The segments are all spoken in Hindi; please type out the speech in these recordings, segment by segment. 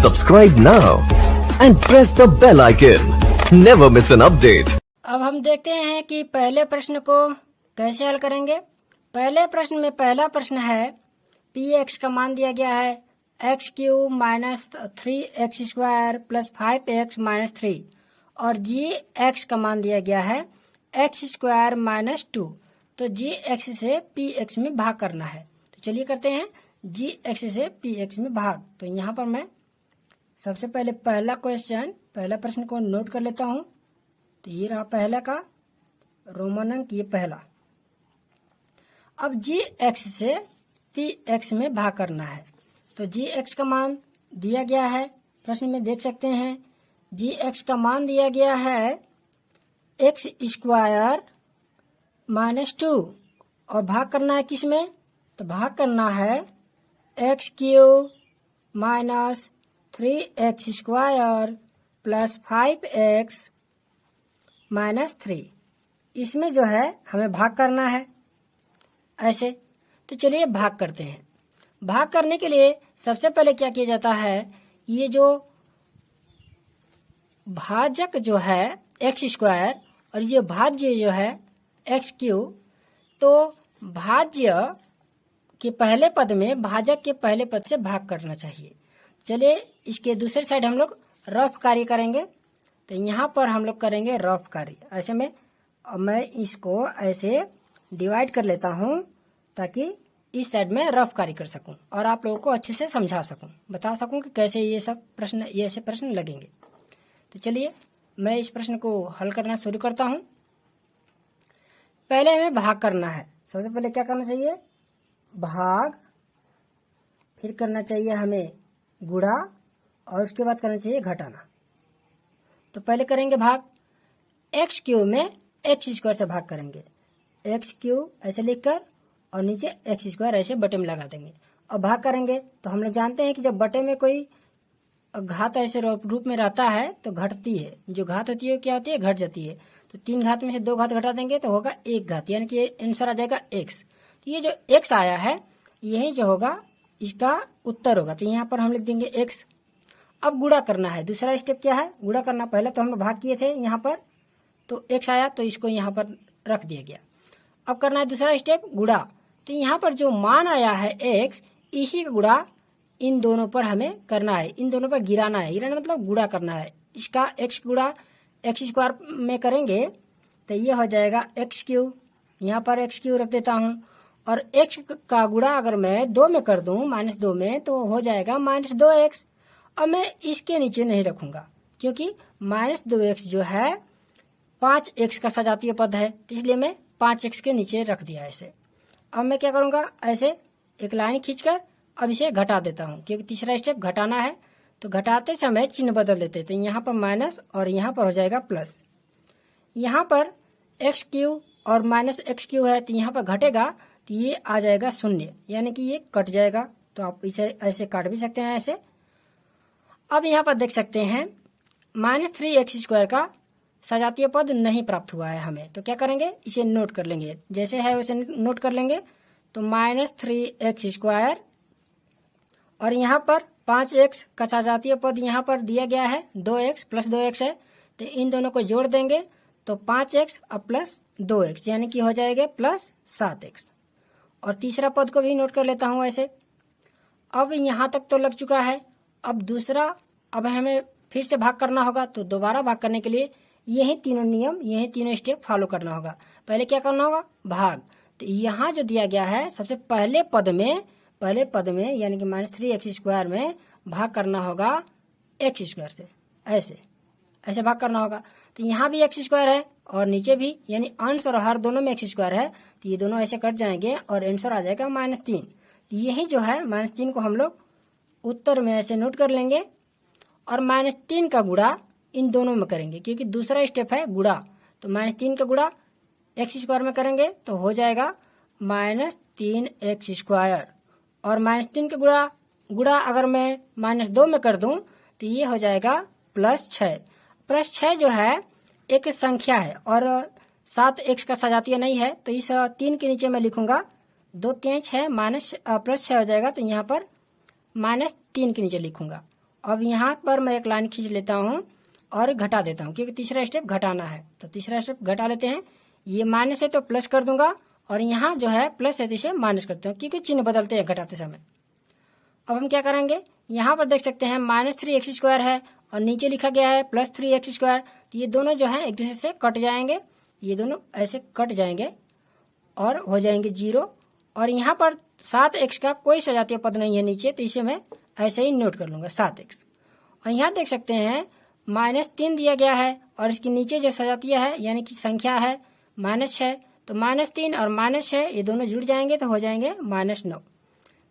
Subscribe now and press the bell icon. Never miss an update. अब हम देखते हैं कि पहले प्रश्न को कैसे हल करेंगे। पहले प्रश्न में पहला प्रश्न है पी एक्स का मान दिया गया है x cube minus 3x² plus 5x-3 और जी एक्स का मान दिया गया है x² माइनस 2। तो जी एक्स से पी एक्स में भाग करना है। तो चलिए करते हैं जी एक्स से पी एक्स में भाग। तो यहाँ पर मैं सबसे पहले पहला प्रश्न को नोट कर लेता हूँ। तो ये रहा पहला का रोमन अंक, ये पहला। अब जी एक्स से पी एक्स में भाग करना है। तो जी एक्स का मान दिया गया है, प्रश्न में देख सकते हैं। जी एक्स का मान दिया गया है x² माइनस 2 और भाग करना है किस में? तो भाग करना है x³ minus 3x² plus 5x minus 3। इसमें जो है हमें भाग करना है ऐसे। तो चलिए भाग करते हैं। भाग करने के लिए सबसे पहले क्या किया जाता है, ये जो भाजक जो है x² और ये भाज्य जो है x³, तो भाज्य के पहले पद में भाजक के पहले पद से भाग करना चाहिए। चलिए इसके दूसरे साइड हम लोग रफ कार्य करेंगे। तो यहाँ पर हम लोग करेंगे रफ कार्य ऐसे में। अब मैं इसको ऐसे डिवाइड कर लेता हूँ ताकि इस साइड में रफ कार्य कर सकूं और आप लोगों को अच्छे से समझा सकूं, बता सकूं कि कैसे ये ऐसे प्रश्न लगेंगे। तो चलिए मैं इस प्रश्न को हल करना शुरू करता हूं। पहले हमें भाग करना है। सबसे पहले क्या करना चाहिए, भाग, फिर करना चाहिए हमें गुणा और उसके बाद करना चाहिए घटाना। तो पहले करेंगे भाग, x³ में x² से भाग करेंगे। x³ ऐसे लिखकर और नीचे x² ऐसे बटे में लगा देंगे और भाग करेंगे। तो हम लोग जानते हैं कि जब बटे में कोई घात ऐसे रूप में रहता है तो घटती है, जो घात होती है क्या होती है, घट जाती है। तो 3 घात में से 2 घात घटा देंगे तो होगा 1 घात, यानी कि आंसर आ जाएगा x। तो ये जो x आया है यही जो होगा इसका उत्तर होगा। तो यहाँ पर हम लिख देंगे x। अब गुणा करना है। दूसरा स्टेप क्या है, गुणा करना। पहले तो हम लोग भाग किए थे यहाँ पर, तो x आया तो इसको यहाँ पर रख दिया गया। अब करना है दूसरा स्टेप गुणा। तो यहाँ पर जो मान आया है x, इसी का गुणा इन दोनों पर हमें करना है, इन दोनों पर गिराना है। गिराना मतलब गुणा करना है। इसका x गुणा x² में करेंगे तो ये हो जाएगा x³। यहाँ पर x³ रख देता हूँ और x का गुणा अगर मैं 2 में कर दूं, -2 में, तो हो जाएगा -2x। अब मैं इसके नीचे नहीं रखूंगा क्योंकि -2x जो है 5x का सजातीय पद है, इसलिए मैं 5x के नीचे रख दिया ऐसे। अब मैं क्या करूंगा, ऐसे एक लाइन खींचकर अब इसे घटा देता हूं क्योंकि तीसरा स्टेप घटाना है। तो घटाते समय चिन्ह बदल देते, तो यहाँ पर माइनस और यहाँ पर हो जाएगा प्लस। यहाँ पर x³ और -x³ है तो यहाँ पर घटेगा तो ये आ जाएगा 0, यानी कि ये कट जाएगा। तो आप इसे ऐसे काट भी सकते हैं ऐसे। अब यहाँ पर देख सकते हैं -3x² का सजातीय पद नहीं प्राप्त हुआ है हमें। तो क्या करेंगे, इसे नोट कर लेंगे, जैसे है वैसे नोट कर लेंगे। तो -3x² और यहाँ पर 5x का सजातीय पद यहाँ पर दिया गया है 2x प्लस 2x है, तो इन दोनों को जोड़ देंगे तो 5x और प्लस 2x यानी कि हो जाएगा प्लस 7x। और तीसरा पद को भी नोट कर लेता हूँ ऐसे। अब यहाँ तक तो लग चुका है। अब दूसरा, अब हमें फिर से भाग करना होगा। तो दोबारा भाग करने के लिए यही तीनों नियम, यही तीनों स्टेप फॉलो करना होगा। पहले क्या करना होगा, भाग। तो यहाँ जो दिया गया है सबसे पहले पद में यानी कि -3x² में भाग करना होगा x² से, ऐसे भाग करना होगा। तो यहाँ भी x² है और नीचे भी, यानी अंश और हर दोनों में x² है, तो ये दोनों ऐसे कट जाएंगे और आंसर आ जाएगा -3। तो यही जो है -3 को हम लोग उत्तर में ऐसे नोट कर लेंगे और -3 का गुणा इन दोनों में करेंगे क्योंकि दूसरा स्टेप है गुणा। तो -3 का गुणा x² में करेंगे तो हो जाएगा -3x² और -3 का गुणा अगर मैं -2 में कर दूं तो ये हो जाएगा +6। +6 जो है एक संख्या है और 7x का सजातीय नहीं है, तो इस 3 के नीचे मैं लिखूंगा 2 3 6 +6 हो जाएगा। तो यहाँ पर -3 के नीचे लिखूंगा अब यहाँ पर मैं एक लाइन खींच लेता हूँ और घटा देता हूँ, क्योंकि तीसरा स्टेप घटाना है। तो तीसरा स्टेप घटा लेते हैं। ये माइनस है तो प्लस कर दूंगा, और यहाँ जो है प्लस है तो इसे माइनस करते हैं, क्योंकि चिन्ह बदलते हैं घटाते समय। अब हम क्या करेंगे, यहाँ पर देख सकते हैं -3x² है और नीचे लिखा गया है +3x²। तो ये दोनों जो है एक दूसरे से कट जाएंगे, ये दोनों ऐसे कट जाएंगे और हो जाएंगे 0। और यहाँ पर 7x का कोई सजातीय पद नहीं है नीचे, तो इसे मैं ऐसे ही नोट कर लूंगा 7x। और यहाँ देख सकते हैं -3 दिया गया है और इसके नीचे जो सजातीय है यानी कि संख्या है -6, तो -3 और -6 ये दोनों जुड़ जाएंगे तो हो जाएंगे -9।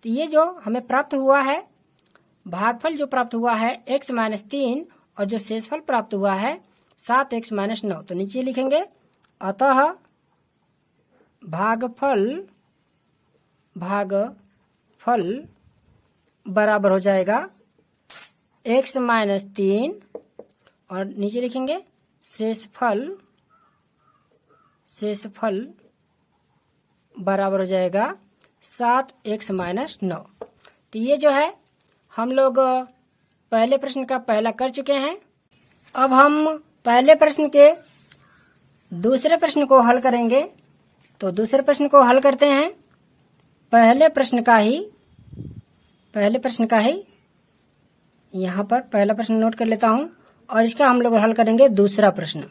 तो ये जो हमें प्राप्त हुआ है भागफल जो प्राप्त हुआ है x - 3 और जो शेषफल प्राप्त हुआ है 7x - 9। तो नीचे लिखेंगे अतः भागफल बराबर हो जाएगा x - 3 और नीचे लिखेंगे शेषफल बराबर हो जाएगा 7x - 9। तो ये जो है हम लोग पहले प्रश्न का पहला कर चुके हैं। अब हम पहले प्रश्न के दूसरे प्रश्न को हल करेंगे। तो दूसरे प्रश्न को हल करते हैं। पहले प्रश्न का ही यहाँ पर पहला प्रश्न नोट कर लेता हूँ और इसका हम लोग हल करेंगे दूसरा प्रश्न।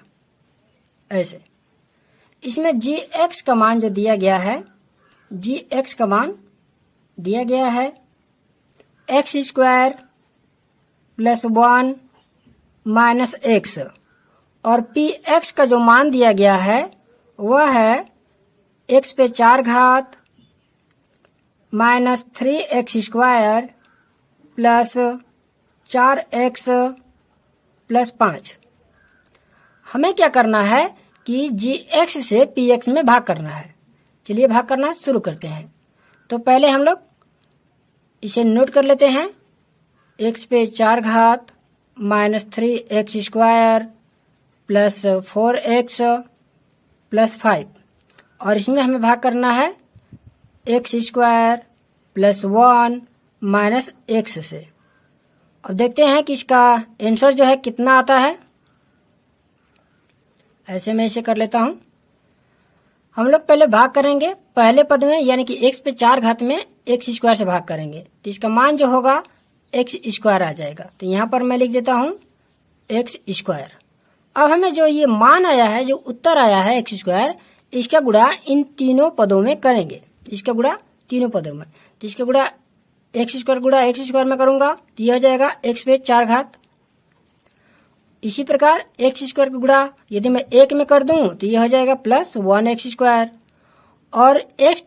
ऐसे इसमें gx का मान जो दिया गया है, gx का मान दिया गया है x² + 1 - x और px का जो मान दिया गया है वह है x पे 4 घात -3x² + 4x + 5। हमें क्या करना है कि gx से px में भाग करना है। चलिए भाग करना शुरू करते हैं। तो पहले हम लोग इसे नोट कर लेते हैं। x पे 4 घात -3x² + 4x + 5 और इसमें हमें भाग करना है x² + 1 - x से। अब देखते हैं कि इसका आंसर जो है कितना आता है। ऐसे मैं इसे कर लेता हूं। हम लोग पहले भाग करेंगे पहले पद में, यानी कि x पे 4 घात में x² से भाग करेंगे तो इसका मान जो होगा x² आ जाएगा। तो यहाँ पर मैं लिख देता हूँ x²। अब हमें जो ये मान आया है, जो उत्तर आया है x², इसका गुणा इन तीनों पदों में करेंगे। इसका गुणा तीनों पदों में, तो इसका गुणा x² गुणा x² में करूंगा तो यह हो जाएगा x पे 4 घात। इसी प्रकार x² का गुणा यदि मैं 1 में कर दूं तो यह हो जाएगा +1x²। और x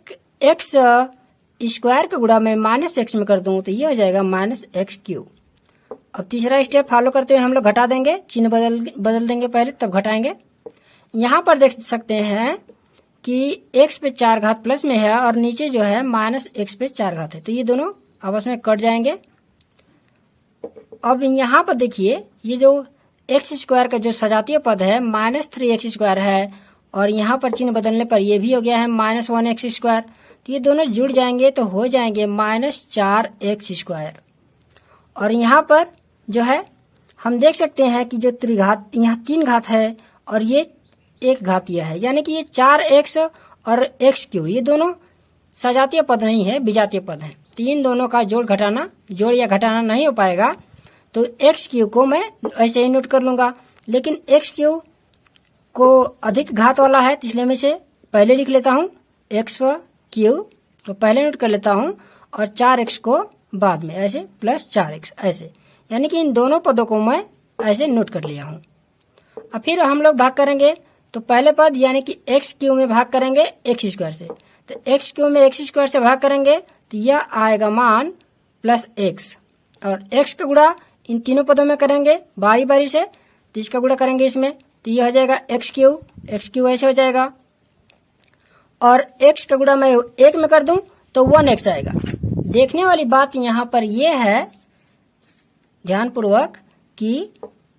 स्क्वायर का गुणा मैं -x में कर दूं तो यह हो जाएगा -x³। अब तीसरा स्टेप फॉलो करते हुए हम लोग घटा देंगे, चिन्ह बदल देंगे पहले तब घटाएंगे। यहाँ पर देख सकते हैं कि x पे 4 घात प्लस में है और नीचे जो है -x पे 4 घात है, तो ये दोनों आपस में कट जाएंगे। अब यहाँ पर देखिए ये जो x² का जो सजातीय पद है -3x² है और यहाँ पर चिन्ह बदलने पर ये भी हो गया है -1x²। तो ये दोनों जुड़ जाएंगे तो हो जाएंगे -4x²। और यहाँ पर जो है हम देख सकते हैं कि जो त्रिघात यहाँ 3 घात है और ये 1 घातीय है, यानी कि ये 4x और x³ ये दोनों सजातीय पद नहीं है, विजातीय पद है। तो इन दोनों का जोड़ या घटाना नहीं हो पाएगा। तो x³ को मैं ऐसे ही नोट कर लूंगा, लेकिन x³ को अधिक घात वाला है तो इसलिए मैं इसे पहले लिख लेता हूँ। x³ को पहले नोट कर लेता हूँ और 4x को बाद में, ऐसे +4x ऐसे, यानी कि इन दोनों पदों को मैं ऐसे नोट कर लिया हूँ। अब फिर हम लोग भाग करेंगे तो पहले पद यानी कि x³ में भाग करेंगे x² से। तो x³ में x² से भाग करेंगे तो यह आएगा मान +x और x का गुणा इन तीनों पदों में करेंगे बारी बारी से, तो इसका गुणा करेंगे इसमें तो यह हो जाएगा x³ ऐसे हो जाएगा। और x का गुणा मैं 1 में कर दूं तो 1x आएगा। देखने वाली बात यहाँ पर यह है ध्यानपूर्वक कि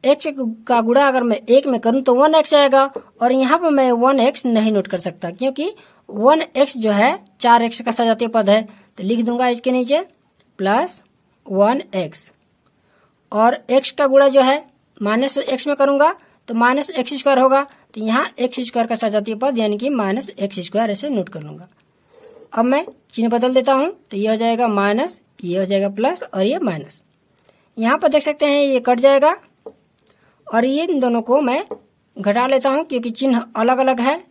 x का गुणा अगर मैं 1 में करूं तो 1x आएगा और यहाँ पर मैं 1x नहीं नोट कर सकता क्योंकि 1x जो है 4x का सजातीय पद है, तो लिख दूंगा इसके नीचे +1x। और x का गुणा जो है माइनस x में करूंगा तो माइनस एक्स स्क्वायर होगा, तो यहाँ एक्स स्क्वायर का सजातीय पद यानी कि माइनस एक्स स्क्वायर ऐसे नोट कर लूंगा। अब मैं चिन्ह बदल देता हूँ, तो ये हो जाएगा माइनस, ये हो जाएगा प्लस और ये माइनस। यहाँ पर देख सकते हैं ये कट जाएगा और ये इन दोनों को मैं घटा लेता हूँ क्योंकि चिन्ह अलग अलग है।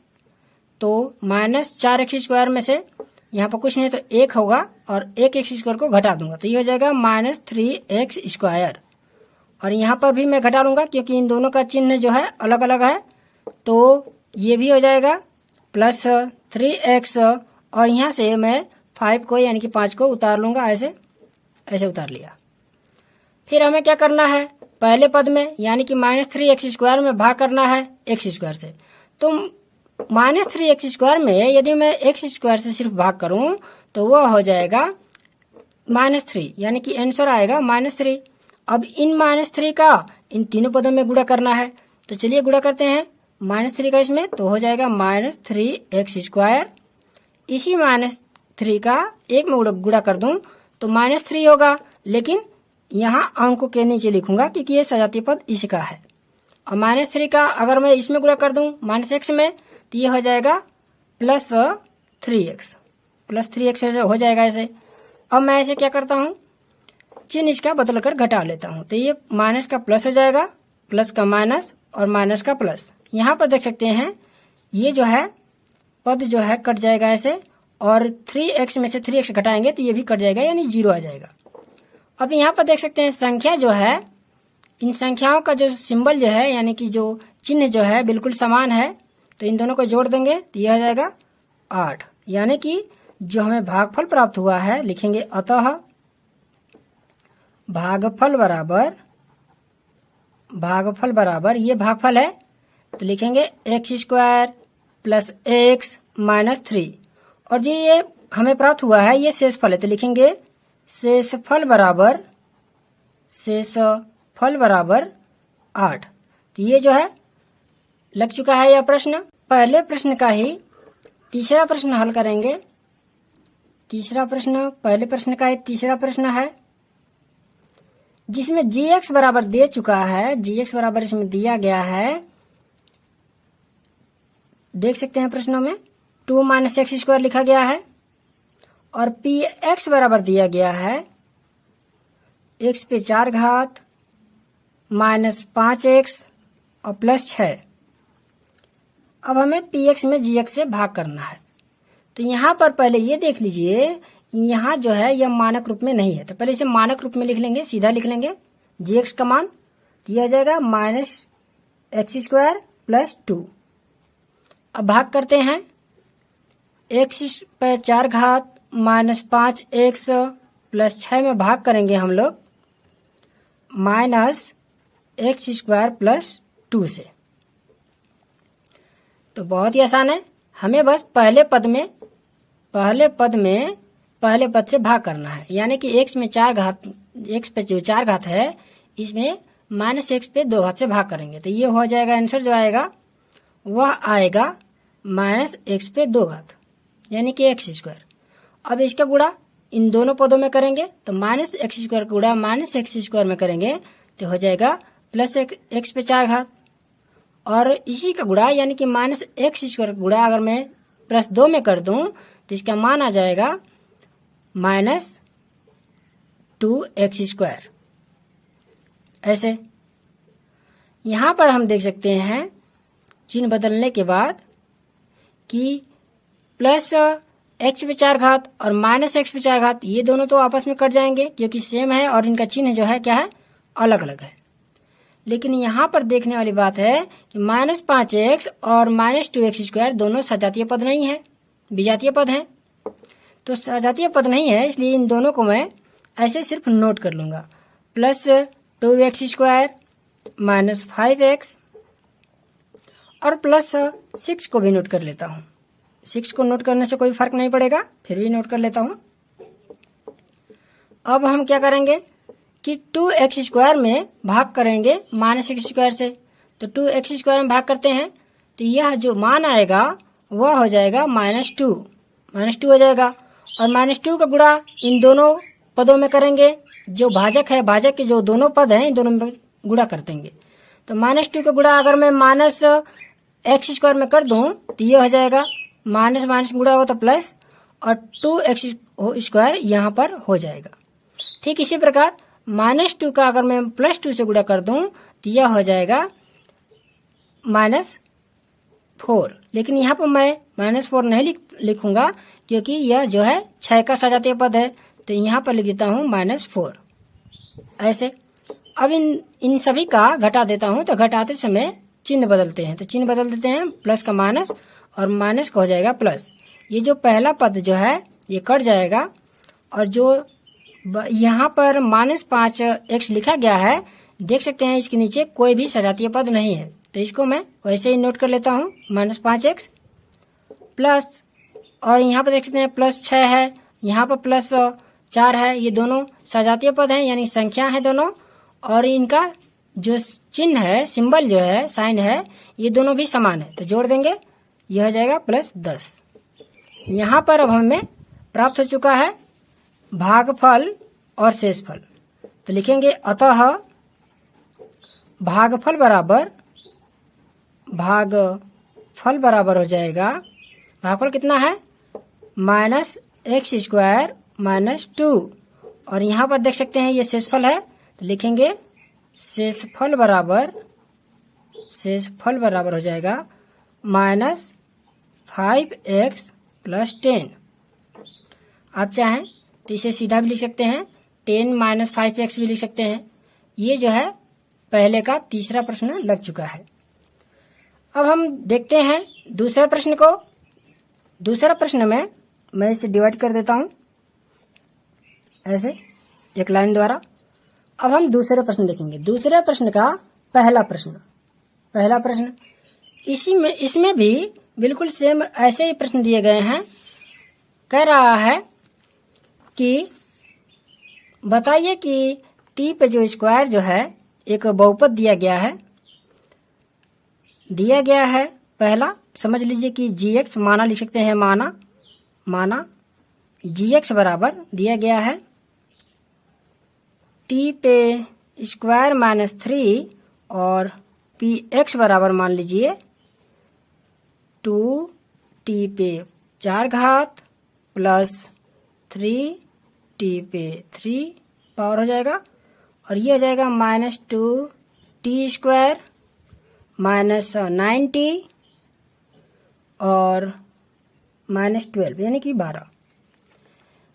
तो माइनस 4x स्क्वायर में से यहाँ पर कुछ नहीं तो 1 होगा और एक एक्स स्क्वायर को घटा दूंगा, तो ये हो जाएगा माइनस 3x स्क्वायर। और यहाँ पर भी मैं घटा लूंगा क्योंकि इन दोनों का चिन्ह जो है अलग अलग है, तो ये भी हो जाएगा प्लस 3x और यहाँ से मैं 5 को यानी कि 5 को उतार लूंगा, ऐसे उतार लिया। फिर हमें क्या करना है, पहले पद में यानी कि माइनस 3x स्क्वायर में भाग करना है एक्स स्क्वायर से। तो माइनस 3x स्क्वायर में यदि मैं एक्स स्क्वायर से सिर्फ भाग करूं तो वह हो जाएगा माइनस 3 यानी कि आंसर आएगा माइनस 3। अब इन माइनस 3 का इन तीनों पदों में गुणा करना है, तो चलिए गुणा करते हैं माइनस 3 का इसमें, तो हो जाएगा माइनस 3x स्क्वायर। इसी माइनस 3 का एक में गुणा कर दूं तो माइनस 3 होगा, लेकिन यहाँ अंकों के नीचे लिखूंगा क्योंकि ये सजातीय पद इसी का है। और माइनस 3 का अगर मैं इसमें गुणा कर दूं माइनस x में, तो ये हो जाएगा प्लस 3x हो जाएगा ऐसे। अब मैं ऐसे क्या करता हूँ, चिन्ह इसका बदल कर घटा लेता हूँ, तो ये माइनस का प्लस हो जाएगा, प्लस का माइनस और माइनस का प्लस। यहाँ पर देख सकते हैं ये जो है पद जो है कट जाएगा ऐसे, और 3x में से 3x घटाएंगे तो ये भी कट जाएगा यानी 0 आ जाएगा। अब यहाँ पर देख सकते हैं संख्या जो है, इन संख्याओं का जो सिंबल जो है यानी कि जो चिन्ह जो है बिल्कुल समान है, तो इन दोनों को जोड़ देंगे तो यह हो जाएगा 8। यानी कि जो हमें भागफल प्राप्त हुआ है लिखेंगे अतः भागफल बराबर ये भागफल है, तो लिखेंगे x square plus x minus 3। और जो ये हमें प्राप्त हुआ है ये शेषफल है, तो लिखेंगे शेषफल बराबर 8। तो ये जो है लग चुका है यह प्रश्न। पहले प्रश्न का ही तीसरा प्रश्न हल करेंगे। पहले प्रश्न का ही तीसरा प्रश्न है जिसमें gx बराबर दे चुका है, gx बराबर इसमें दिया गया है, देख सकते हैं प्रश्नों में 2 माइनस एक्स स्क्वायर लिखा गया है और px बराबर दिया गया है x पे 4 घात माइनस 5x और प्लस 6। अब हमें px में gx से भाग करना है, तो यहाँ पर पहले ये देख लीजिए यहाँ जो है यह मानक रूप में नहीं है, तो पहले इसे मानक रूप में लिख लेंगे, सीधा लिख लेंगे gx का मान, तो यह आ जाएगा माइनस एक्स स्क्वायर प्लस 2। अब भाग करते हैं, x पे 4 घात माइनस 5x प्लस 6 में भाग करेंगे हम लोग माइनस एक्स स्क्वायर प्लस 2 से। तो बहुत ही आसान है, हमें बस पहले पद से भाग करना है, यानी कि x पे 4 घात है इसमें माइनस एक्स पे 2 घात से भाग करेंगे, तो ये हो जाएगा आंसर जो आएगा वह आएगा माइनस एक्स पे 2 घात यानी कि एक्स स्क्वायर। अब इसका गुणा इन दोनों पदों में करेंगे तो माइनस एक्स स्क्वायर का गुणा माइनस एक्स स्क्वायर में करेंगे तो हो जाएगा प्लस एक्स पे 4 घात, और इसी का गुणा यानी कि माइनस एक्स स्क्वायर का गुणा अगर मैं प्लस 2 में कर दूं तो इसका मान आ जाएगा माइनस 2x स्क्वायर। ऐसे यहाँ पर हम देख सकते हैं चिन्ह बदलने के बाद कि प्लस एक्स पे 4 घात और माइनस एक्स पे 4 घात ये दोनों तो आपस में कट जाएंगे क्योंकि सेम है और इनका चिन्ह जो है क्या है, अलग अलग है। लेकिन यहाँ पर देखने वाली बात है कि माइनस 5x और माइनस 2x स्क्वायर दोनों सजातीय पद नहीं है, विजातीय पद हैं। तो सजातीय पद नहीं है इसलिए इन दोनों को मैं ऐसे सिर्फ नोट कर लूंगा, plus 2x square minus 5x और प्लस 6 को भी नोट कर लेता हूँ। 6 को नोट करने से कोई फर्क नहीं पड़ेगा, फिर भी नोट कर लेता हूँ। अब हम क्या करेंगे कि 2x स्क्वायर में भाग करेंगे माइनस एक्स स्क्वायर से, तो 2x स्क्वायर में भाग करते हैं तो यह जो मान आएगा वह हो जाएगा माइनस 2 हो जाएगा, और माइनस 2 का गुणा इन दोनों पदों में करेंगे जो भाजक है, भाजक के जो दोनों पद हैं इन दोनों में गुणा कर देंगे। तो -2 का गुणा अगर मैं -x² में कर दूं तो ये हो जाएगा माइनस माइनस गुणा होगा तो प्लस, और 2x² यहाँ पर हो जाएगा। ठीक इसी प्रकार -2 का अगर मैं +2 से गुणा कर दूं तो यह हो जाएगा -4। लेकिन यहाँ पर मैं -4 नहीं लिखूंगा क्योंकि यह जो है 6 का सजातीय पद है, तो यहाँ पर लिख देता हूँ -4। ऐसे अब इन सभी का घटा देता हूँ, तो घटाते समय चिन्ह बदलते हैं, तो चिन्ह बदल देते हैं, प्लस का माइनस और माइनस का हो जाएगा प्लस। ये जो पहला पद जो है ये कट जाएगा, और जो यहाँ पर -5x लिखा गया है देख सकते हैं इसके नीचे कोई भी सजातीय पद नहीं है, तो इसको मैं वैसे ही नोट कर लेता हूँ -5x प्लस, और यहाँ पर देख सकते हैं +6 है, यहाँ पर +4 है, ये दोनों सजातीय पद हैं यानी संख्या है दोनों, और इनका जो चिन्ह है, सिंबल जो है, साइन है, ये दोनों भी समान है, तो जोड़ देंगे, यह हो जाएगा +10। यहाँ पर अब हमें प्राप्त हो चुका है भागफल और शेषफल, तो लिखेंगे अतः भागफल बराबर हो जाएगा, भागफल कितना है -x² - 2, और यहाँ पर देख सकते हैं ये शेषफल है, तो लिखेंगे शेषफल बराबर हो जाएगा -5x + 10। आप चाहें तो इसे सीधा भी लिख सकते हैं, 10 - 5x भी लिख सकते हैं। ये जो है पहले का तीसरा प्रश्न लग चुका है। अब हम देखते हैं दूसरे प्रश्न को। दूसरा प्रश्न में मैं इसे डिवाइड कर देता हूं ऐसे एक लाइन द्वारा। अब हम दूसरे प्रश्न देखेंगे। दूसरे प्रश्न का पहला प्रश्न इसमें भी बिल्कुल सेम ऐसे ही प्रश्न दिए गए हैं। कह रहा है कि बताइए कि टी पे जो स्क्वायर जो है एक बहुपद दिया गया है। पहला समझ लीजिए कि gx माना लिख सकते हैं, माना gx बराबर दिया गया है टी पे स्क्वायर -3 और px बराबर मान लीजिए 2t पे 4 घात प्लस 3t पे 3 पावर हो जाएगा, और ये हो जाएगा -2t² -9t और -12 यानी कि 12।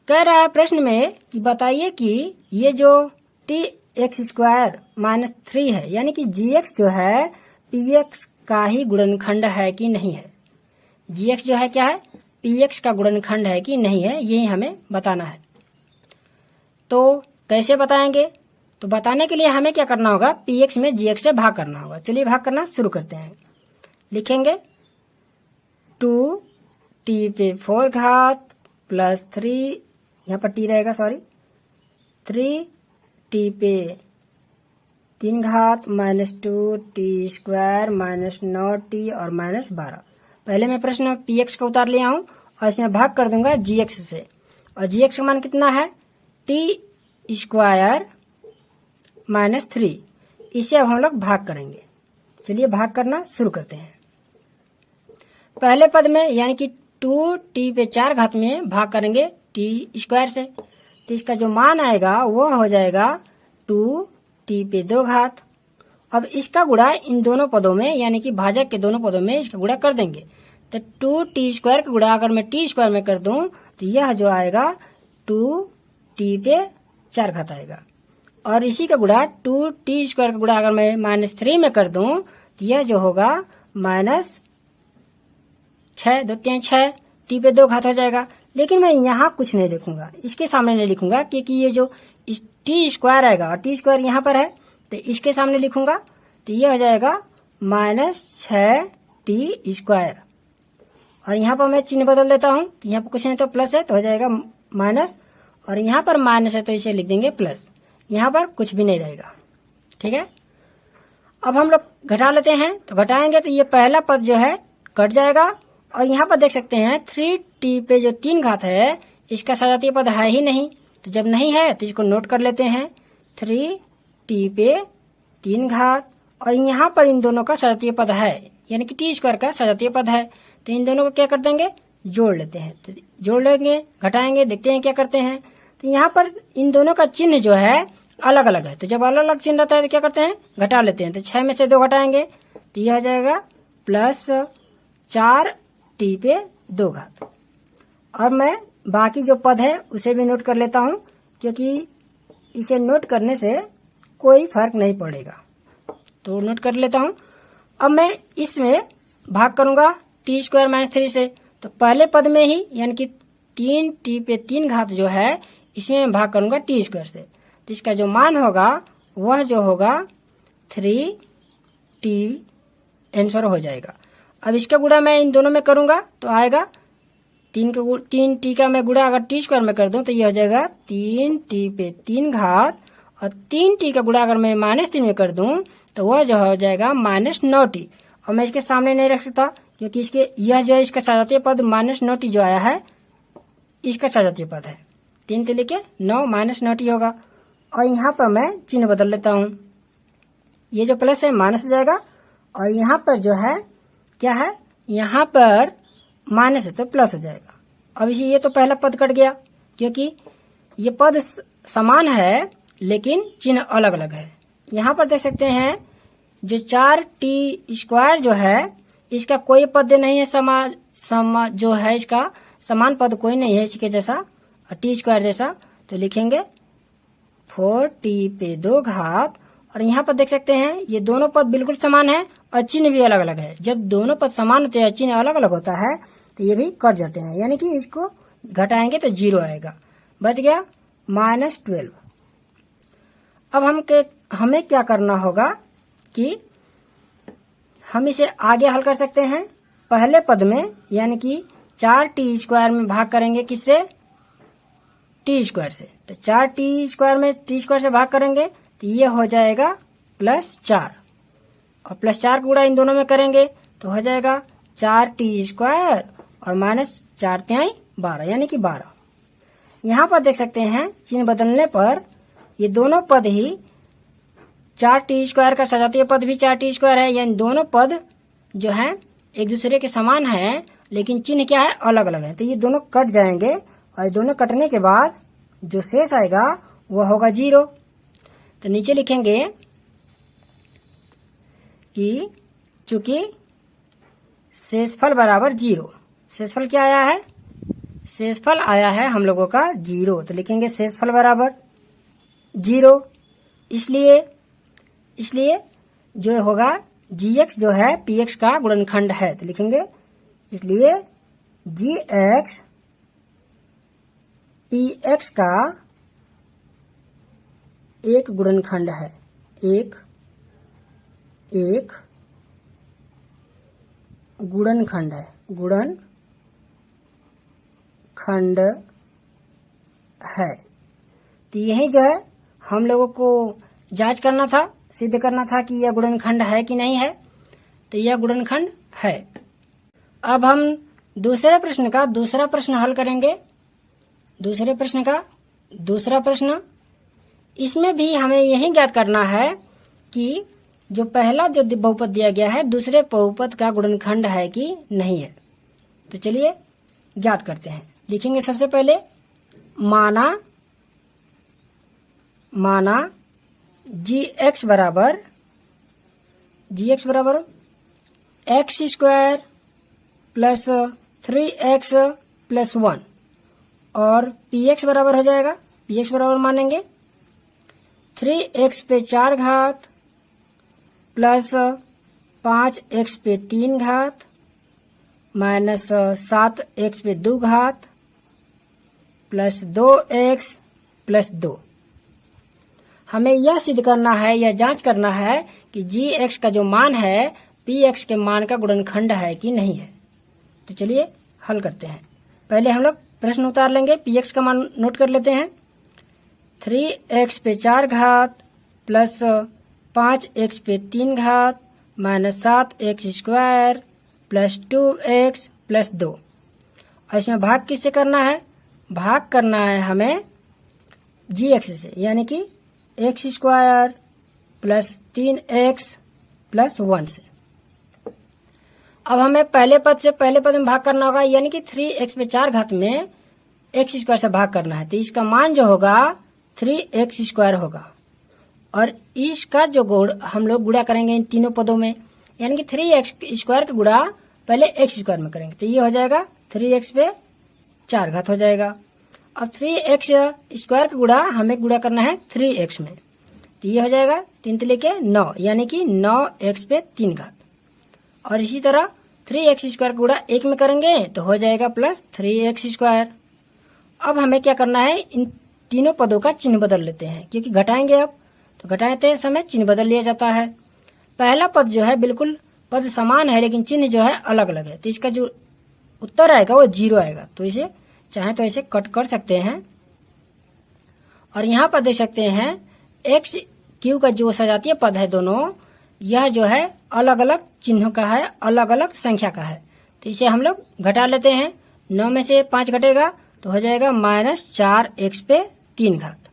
कह रहा है प्रश्न में कि बताइए कि ये जो tx² -3 है यानी कि gx जो है px का ही गुणनखंड है कि नहीं है। gx जो है क्या है, px का गुणनखंड है कि नहीं है, यही हमें बताना है। तो कैसे बताएंगे? तो बताने के लिए हमें क्या करना होगा, px में gx से भाग करना होगा। चलिए भाग करना शुरू करते हैं। लिखेंगे 2t पे 4 घात प्लस 3, यहाँ पर t रहेगा, 3t पे 3 घात -2t² -9t और -12। पहले मैं प्रश्न px का उतार लिया हूँ और इसमें भाग कर दूंगा gx से, और gx का मान कितना है t² -3। इसे अब हम लोग भाग करेंगे। चलिए भाग करना शुरू करते हैं। पहले पद में यानी कि 2t पे 4 घात में भाग करेंगे t² से, तो इसका जो मान आएगा वो हो जाएगा 2t पे 2 घात। अब इसका गुणा इन दोनों पदों में यानी कि भाजक के दोनों पदों में इसका गुणा कर देंगे। तो 2t² का गुणा अगर मैं t² में कर दूं तो यह जो आएगा 2t पे 4 घात आएगा, और इसी का गुणा 2t² का गुणा अगर मैं -3 में कर दूं तो यह जो होगा -6 2 3 6 t पे 2 घात हो जाएगा। लेकिन मैं यहाँ कुछ नहीं लिखूंगा, इसके सामने नहीं लिखूंगा, क्योंकि ये जो t² आएगा और t² यहाँ पर है तो इसके सामने लिखूंगा तो ये हो जाएगा -6t², और यहाँ पर मैं चिन्ह बदल देता हूँ। यहाँ पर कुछ नहीं तो प्लस है तो हो जाएगा माइनस, और यहाँ पर माइनस है तो इसे लिख देंगे प्लस। यहाँ पर कुछ भी नहीं रहेगा। ठीक है, अब हम लोग घटा लेते हैं। तो घटाएंगे तो ये पहला पद जो है कट जाएगा, और यहाँ पर देख सकते हैं 3t पे जो 3 घात है इसका सजातीय पद है ही नहीं, तो जब नहीं है तो इसको नोट कर लेते हैं, 3t पे 3 घात, और यहाँ पर इन दोनों का सजातीय पद है, यानी कि टी स्क्वायर का सजातीय पद है, तो इन दोनों को क्या कर देंगे, जोड़ लेते हैं। तो जोड़ लेंगे, घटाएंगे, देखते हैं क्या करते हैं। तो यहाँ पर इन दोनों का चिन्ह जो है अलग अलग है, तो जब अलग अलग चिन्ह रहता है तो क्या करते हैं, घटा लेते हैं। तो 6 में से 2 घटाएंगे तो यह हो जाएगा प्लस 4t पे 2 घात। और मैं बाकी जो पद है उसे भी नोट कर लेता हूँ, क्योंकि इसे नोट करने से कोई फर्क नहीं पड़ेगा, तो नोट कर लेता हूँ। अब मैं इसमें भाग करूंगा टी स्क्वायर माइनस 3 से, तो पहले पद में ही यानी कि 3t पे 3 घात जो है इसमें मैं भाग करूंगा टी स्क्वायर से, तो इसका जो मान होगा वह जो होगा 3t आंसर हो जाएगा। अब इसका गुणा मैं इन दोनों में करूंगा तो आएगा 3t का मैं गुणा अगर टी स्क्वायर में कर दूं तो ये हो जाएगा 3t पे 3 घात, और 3t का गुणा अगर मैं -3 में कर दूं तो वह जो हो जाएगा -9t। और मैं इसके सामने नहीं रख सकता, क्योंकि इसके यह जो है इसका सजातीय पद -9t जो आया है इसका सजातीय पद है, 3 से लेके 9 -9t होगा। और यहाँ पर मैं चिन्ह बदल लेता हूँ, ये जो प्लस है माइनस हो जाएगा, और यहाँ पर जो है क्या है, यहाँ पर माइनस है तो प्लस हो जाएगा। अब इसी ये तो पहला पद कट गया, क्योंकि ये पद समान है लेकिन चिन्ह अलग अलग है। यहाँ पर देख सकते हैं जो 4t स्क्वायर जो है इसका कोई पद नहीं है, जो है इसका समान पद कोई नहीं है इसके जैसा, टी स्क्वायर जैसा, तो लिखेंगे 4t पे 2 घात। और यहाँ पर देख सकते हैं ये दोनों पद बिल्कुल समान है और चिन्ह भी अलग अलग है। जब दोनों पद समान होते हैं, चिन्ह अलग अलग होता है, तो ये भी कट जाते हैं, यानी कि इसको घटाएंगे तो 0 आएगा, बच गया -12। अब हमें क्या करना होगा कि हम इसे आगे हल कर सकते हैं। पहले पद में यानी कि 4t स्क्वायर में भाग करेंगे किससे, टी स्क्वायर से, तो 4t स्क्वायर में टी स्क्वायर से भाग करेंगे तो ये हो जाएगा +4, और +4 गुणा इन दोनों में करेंगे तो हो जाएगा 4t स्क्वायर और -4 तिहाई 12, यानी कि 12। यहाँ पर देख सकते हैं चिन्ह बदलने पर ये दोनों पद ही 4t स्क्वायर का सजातीय पद भी 4t स्क्वायर है, यानी दोनों पद जो हैं एक दूसरे के समान हैं, लेकिन चिन्ह क्या है, अलग अलग है। तो ये दोनों कट जाएंगे, और दोनों कटने के बाद जो शेष आएगा वो होगा 0। तो नीचे लिखेंगे कि चूंकि शेषफल बराबर 0, शेषफल क्या आया है, शेषफल आया है हम लोगों का 0, तो लिखेंगे शेषफल बराबर 0। इसलिए जो होगा gx जो है px का गुणनखंड है, तो लिखेंगे इसलिए gx px का एक गुणनखंड है, एक गुणनखंड है, गुणनखंड है। तो यही जो है हम लोगों को जांच करना था, सिद्ध करना था कि यह गुणनखंड है कि नहीं है, तो यह गुणनखंड है। अब हम दूसरे प्रश्न का दूसरा प्रश्न हल करेंगे। दूसरे प्रश्न का दूसरा प्रश्न, इसमें भी हमें यही ज्ञात करना है कि जो पहला जो बहुपद दिया गया है दूसरे बहुपद का गुणनखंड है कि नहीं है। तो चलिए ज्ञात करते हैं। लिखेंगे सबसे पहले माना gx बराबर x square plus 3x plus 1, और px बराबर हो जाएगा, px बराबर मानेंगे 3x पे 4 घात प्लस 5x पे 3 घात माइनस 7x पे 2 घात प्लस 2x प्लस 2। हमें यह सिद्ध करना है, यह जांच करना है कि gx का जो मान है px के मान का गुणनखंड है कि नहीं है। तो चलिए हल करते हैं। पहले हम लोग प्रश्न उतार लेंगे, px का मान नोट कर लेते हैं। 3x पे 4 घात प्लस 5x पे 3 घात minus 7x square plus 2x plus 2। और इसमें भाग किससे करना है, भाग करना है हमें जी एक्स से, यानी कि x square plus 3x plus 1 से। अब हमें पहले पद में भाग करना होगा, यानी कि 3x पे 4 घात में एक्स स्क्वायर से भाग करना है, तो इसका मान जो होगा 3x स्क्वायर होगा। और इसका जो हम लोग गुणा करेंगे इन तीनों पदों में, यानी कि 3x स्क्वायर का गुणा पहले x स्क्वायर में करेंगे, तो ये हो जाएगा 3x पे 4 घात हो जाएगा। अब 3x स्क्वायर का गुणा हमें गुणा करना है 3x में, तो ये हो जाएगा 3 तिले के 9, यानी कि 9x पे 3 घात। और इसी तरह 3x स्क्वायर का गुणा 1 में करेंगे तो हो जाएगा प्लस 3x स्क्वायर। अब हमें क्या करना है, इन तीनों पदों का चिन्ह बदल लेते हैं, क्योंकि घटाएंगे अब, तो घटाते समय चिन्ह बदल लिया जाता है। पहला पद जो है बिल्कुल पद समान है, लेकिन चिन्ह जो है अलग अलग है, तो इसका जो उत्तर आएगा वो 0 आएगा। तो इसे चाहे तो ऐसे कट कर सकते हैं। और यहाँ पर देख सकते हैं एक्स क्यू का जो सजातीय पद है दोनों, यह जो है अलग अलग चिन्हों का है, अलग अलग संख्या का है, तो इसे हम लोग घटा लेते हैं। 9 में से 5 घटेगा तो हो जाएगा -4x पे 3 घात।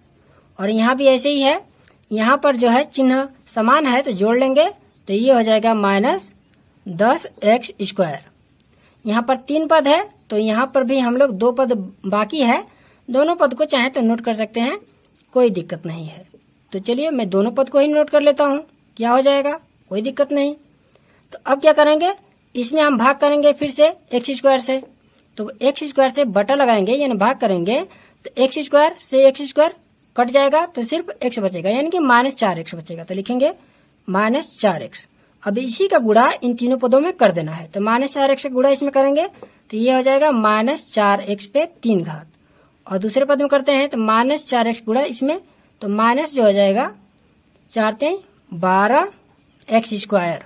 और यहाँ भी ऐसे ही है, यहाँ पर जो है चिन्ह समान है तो जोड़ लेंगे, तो ये हो जाएगा -10x स्क्वायर। यहाँ पर 3 पद है, तो यहाँ पर भी हम लोग 2 पद बाकी है, दोनों पद को चाहे तो नोट कर सकते हैं, कोई दिक्कत नहीं है। तो चलिए मैं दोनों पद को ही नोट कर लेता हूँ, क्या हो जाएगा, कोई दिक्कत नहीं। तो अब क्या करेंगे, इसमें हम भाग करेंगे फिर से एक्स स्क्वायर से, तो एक्स स्क्वायर से बटा लगाएंगे यानी भाग करेंगे, तो एक्स स्क्वायर से एक्स स्क्वायर कट जाएगा तो सिर्फ x बचेगा, यानी कि -4x बचेगा, तो लिखेंगे -4x। अब इसी का गुणा इन तीनों पदों में कर देना है, तो -4x का गुणा इसमें करेंगे तो ये हो जाएगा -4x पे 3 घात। और दूसरे पद में करते हैं तो -4x गुणा इसमें, तो माइनस जो हो जाएगा 4 12x स्क्वायर।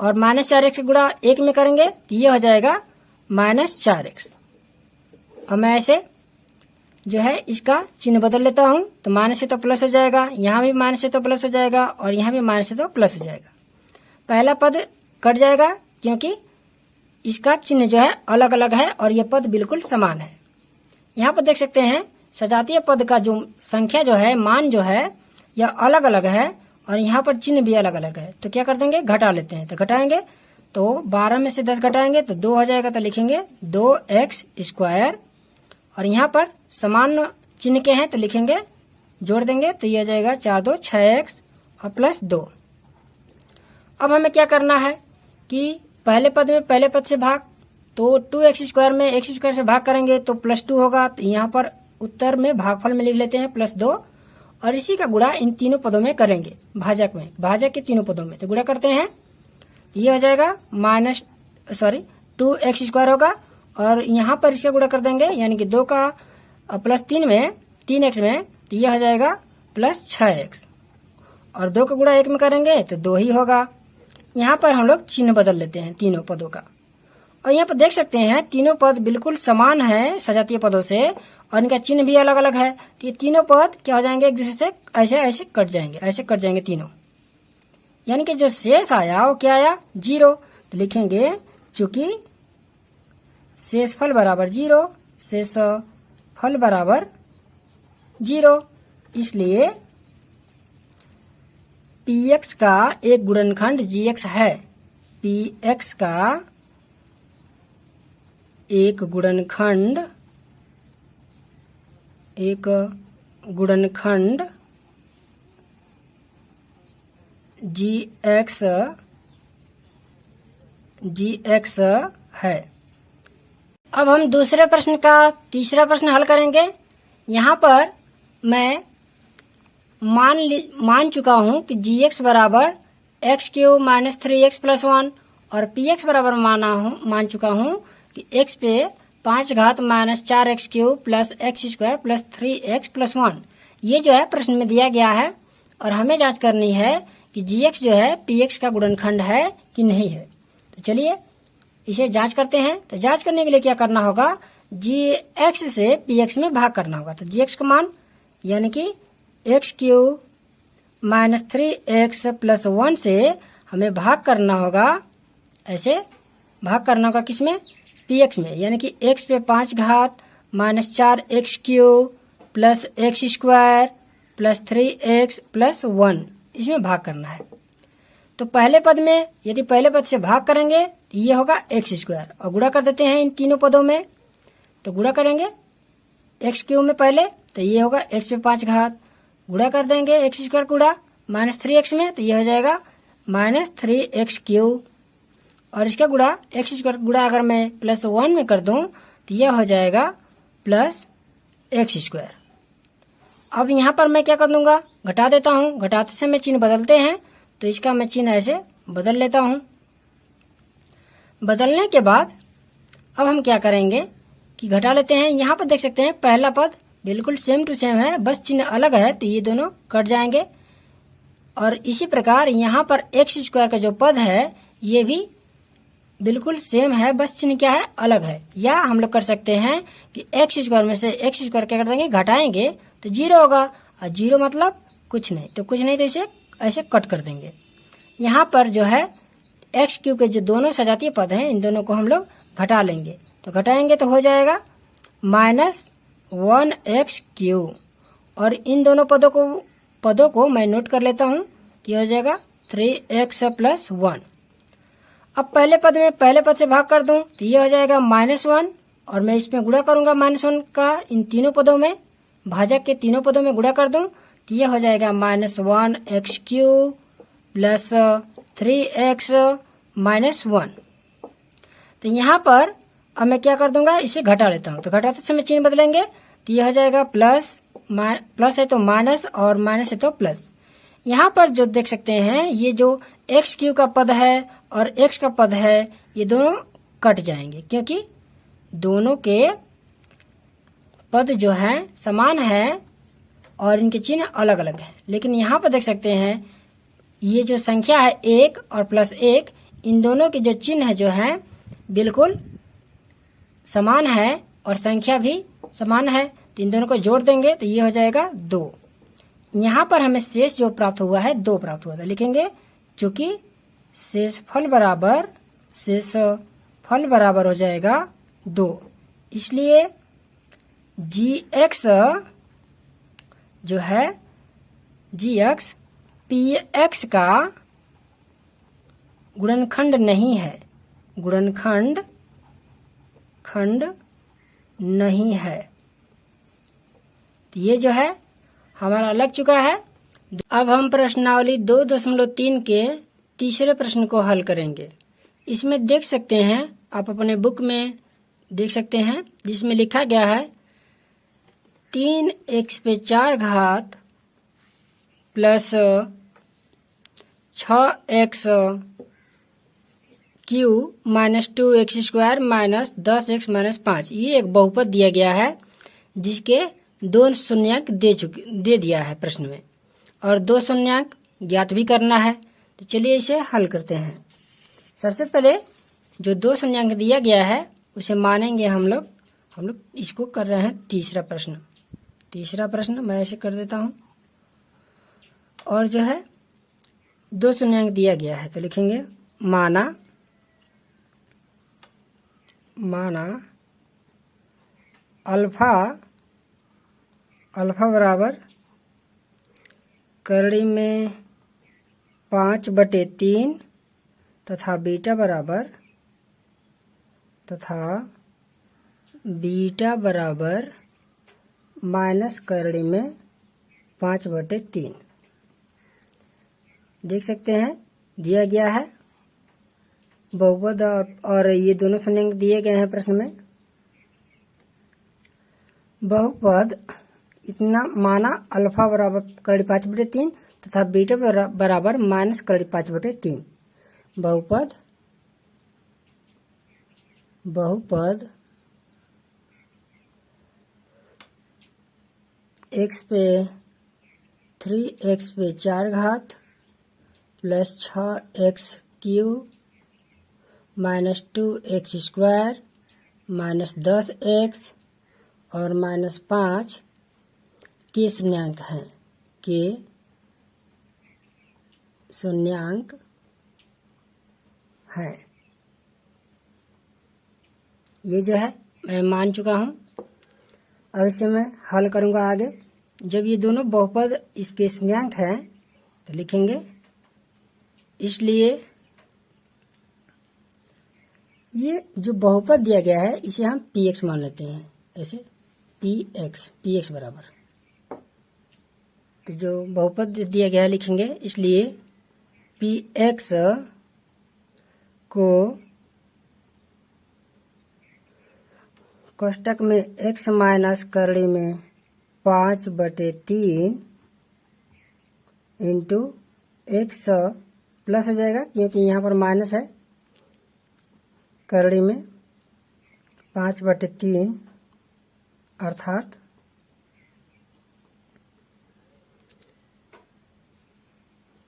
और -4x गुणा 1 में करेंगे तो ये हो जाएगा -4x। अब मैं ऐसे जो है इसका चिन्ह बदल लेता हूं, तो माइनस से तो प्लस हो जाएगा, यहाँ भी माइनस से तो प्लस हो जाएगा, और यहाँ भी माइनस से तो प्लस हो जाएगा। पहला पद कट जाएगा क्योंकि इसका चिन्ह जो है अलग अलग है और ये पद बिल्कुल समान है। यहाँ पर देख सकते हैं सजातीय पद का जो संख्या जो है, मान जो है, यह अलग अलग है और यहाँ पर चिन्ह भी अलग अलग है। तो क्या कर देंगे, घटा लेते हैं। तो घटाएंगे तो 12 में से 10 घटाएंगे तो 2 हो जाएगा, तो लिखेंगे 2x स्क्वायर। और यहाँ पर समान चिन्ह के हैं तो लिखेंगे, जोड़ देंगे तो ये हो जाएगा 4 2 6x और प्लस 2। अब हमें क्या करना है कि पहले पद में पहले पद से भाग, तो 2x स्क्वायर में x स्क्वायर से भाग करेंगे तो +2 होगा, तो यहाँ पर उत्तर में भागफल में लिख लेते हैं +2। और इसी का गुणा इन तीनों पदों में करेंगे, भाजक में, भाजक के तीनों पदों में, तो गुणा करते हैं तो ये हो जाएगा 2x स्क्वायर होगा। और यहाँ पर इसका गुणा कर देंगे, यानी कि 2 का +3 में 3x में, तो ये हो जाएगा +6x। और 2 का गुणा 1 में करेंगे तो 2 ही होगा। यहाँ पर हम लोग चिन्ह बदल लेते हैं तीनों पदों का। और यहाँ पर देख सकते हैं तीनों पद बिल्कुल समान है सजातीय पदों से, और इनका चिन्ह भी अलग अलग है, तो ये तीनों पद क्या हो जाएंगे, एक दूसरे से ऐसे ऐसे कट जाएंगे, ऐसे कट जाएंगे तीनों, यानी कि जो शेष आया वो क्या आया, 0। तो लिखेंगे चूंकि शेषफल बराबर 0, शेषफल बराबर 0, इसलिए px का एक गुणनखंड gx है। px का एक गुणनखंड gx है। अब हम दूसरे प्रश्न का तीसरा प्रश्न हल करेंगे। यहाँ पर मैं मान चुका हूँ कि gx बराबर x³ - 3x + 1 और px बराबर मान चुका हूँ कि x पे 5 घात -4x³ + x² + 3x + 1। ये जो है प्रश्न में दिया गया है और हमें जांच करनी है कि gx जो है px का गुणनखंड है कि नहीं है। तो चलिए इसे जांच करते हैं। तो जांच करने के लिए क्या करना होगा, gx से px में भाग करना होगा। तो gx का मान यानी कि x³ - 3x + 1 से हमें भाग करना होगा, ऐसे भाग करना होगा किसमें, px में, यानी कि x पे 5 घात -4x³ plus x square plus 3x plus 1 इसमें भाग करना है। तो पहले पद में यदि पहले पद से भाग करेंगे तो ये होगा एक्स स्क्वायर और गुणा कर देते हैं इन तीनों पदों में। तो गुणा करेंगे एक्स क्यूब में पहले तो ये होगा एक्स पे 5 घात, गुणा कर देंगे एक्स स्क्वायर गुणा माइनस 3x में तो ये हो जाएगा माइनस 3x क्यूब, और इसका गुणा एक्स स्क्वायर गुणा अगर मैं प्लस 1 में कर दूं तो यह हो जाएगा प्लस एक्स स्क्वायर। अब यहाँ पर मैं क्या कर दूंगा, घटा देता हूँ। घटाते समय चिन्ह बदलते हैं तो इसका मैं चिन्ह ऐसे बदल लेता हूँ। बदलने के बाद अब हम क्या करेंगे कि घटा लेते हैं। यहाँ पर देख सकते हैं पहला पद बिल्कुल सेम टू सेम है, बस चिन्ह अलग है तो ये दोनों कट जाएंगे। और इसी प्रकार यहाँ पर एक्स स्क्वायर का जो पद है ये भी बिल्कुल सेम है, बस चिन्ह क्या है अलग है। या हम लोग कर सकते हैं कि एक्स स्क्वायर में से एक्स स्क्वायर क्या कर देंगे, घटाएंगे तो 0 होगा, और 0 मतलब कुछ नहीं, तो कुछ नहीं तो इसे ऐसे कट कर देंगे। यहाँ पर जो है एक्स क्यूब के जो दोनों सजातीय पद हैं इन दोनों को हम लोग घटा लेंगे। तो घटाएंगे तो हो जाएगा माइनस 1x क्यूब, और इन दोनों पदों को मैं नोट कर लेता हूँ। तो ये हो जाएगा 3x प्लस 1। अब पहले पद में पहले पद से भाग कर दूं तो ये हो जाएगा -1, और मैं इसमें गुणा करूंगा -1 का इन तीनों पदों में, भाजक के तीनों पदों में गुणा कर दूं तो ये हो जाएगा -1x cube plus 3x minus 1। तो यहाँ पर अब मैं क्या कर दूंगा, इसे घटा लेता हूँ। तो घटाते समय चिन्ह बदलेंगे तो ये हो जाएगा प्लस है तो माइनस और माइनस है तो प्लस। यहाँ पर जो देख सकते हैं ये जो एक्स क्यू का पद है और एक्स का पद है ये दोनों कट जाएंगे, क्योंकि दोनों के पद जो हैं समान है और इनके चिन्ह अलग अलग हैं। लेकिन यहाँ पर देख सकते हैं ये जो संख्या है 1 और प्लस 1, इन दोनों के जो चिन्ह जो हैं बिल्कुल समान है और संख्या भी समान है। तो इन दोनों को जोड़ देंगे तो ये हो जाएगा 2। यहाँ पर हमें शेष जो प्राप्त हुआ है 2 प्राप्त हुआ था, लिखेंगे चूंकि शेषफल बराबर हो जाएगा 2, इसलिए gx जो है gx px का गुणनखंड नहीं है, गुणनखंड नहीं है। तो ये जो है हमारा लग चुका है। अब हम प्रश्नावली 2.3 के तीसरे प्रश्न को हल करेंगे। इसमें देख सकते हैं, आप अपने बुक में देख सकते हैं, जिसमें लिखा गया है 3x पे 4 घात plus 6x cube minus 2x square minus 10x minus 5। ये एक बहुपद दिया गया है जिसके 2 शून्यांक दे दिया है प्रश्न में, और 2 शून्यांक ज्ञात भी करना है। तो चलिए इसे हल करते हैं। सबसे पहले जो 2 शून्यांक दिया गया है उसे मानेंगे हम लोग इसको कर रहे हैं तीसरा प्रश्न मैं ऐसे कर देता हूं। और जो है 2 शून्यांक दिया गया है तो लिखेंगे माना अल्फा बराबर करड़ी में 5/3 तथा बीटा बराबर माइनस करड़ी में 5/3 देख सकते हैं दिया गया है बहुपद, और ये दोनों शून्यांक दिए गए हैं प्रश्न में। बहुपद इतना माना अल्फा बराबर करड़ी 5/3 तथा बीटा बराबर माइनस करड़ी 5/3। बहुपद x पे 3x पे 4 घात plus 6x cube minus 2x square minus 10x और माइनस 5 के शून्यांक हैं, ये जो है मैं मान चुका हूं। अब इसे मैं हल करूंगा आगे। जब ये दोनों बहुपद स्पेशनियांक हैं तो लिखेंगे, इसलिए ये जो बहुपद दिया गया है इसे हम px मान लेते हैं, ऐसे px बराबर। तो जो बहुपद दिया गया है लिखेंगे, इसलिए px को कोष्टक में x माइनस करड़ी में 5/3 इंटू x प्लस हो जाएगा, क्योंकि यहाँ पर माइनस है, करड़ी में 5/3 अर्थात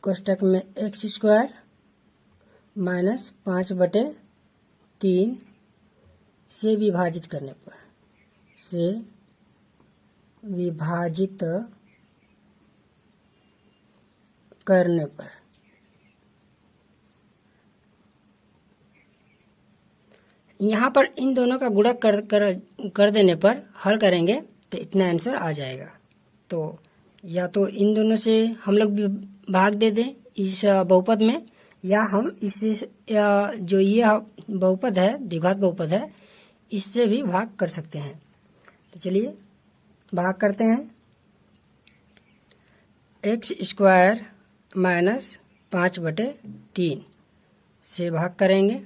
कोष्टक में x² माइनस 5/3 से विभाजित करने पर, यहाँ पर इन दोनों का गुणा कर देने पर हल करेंगे तो इतना आंसर आ जाएगा। तो या तो इन दोनों से हम लोग भाग दे दें इस बहुपद में, या हम इससे जो ये बहुपद है, द्विघात बहुपद है, इससे भी भाग कर सकते हैं। तो चलिए भाग करते हैं। x² माइनस 5/3 से भाग करेंगे।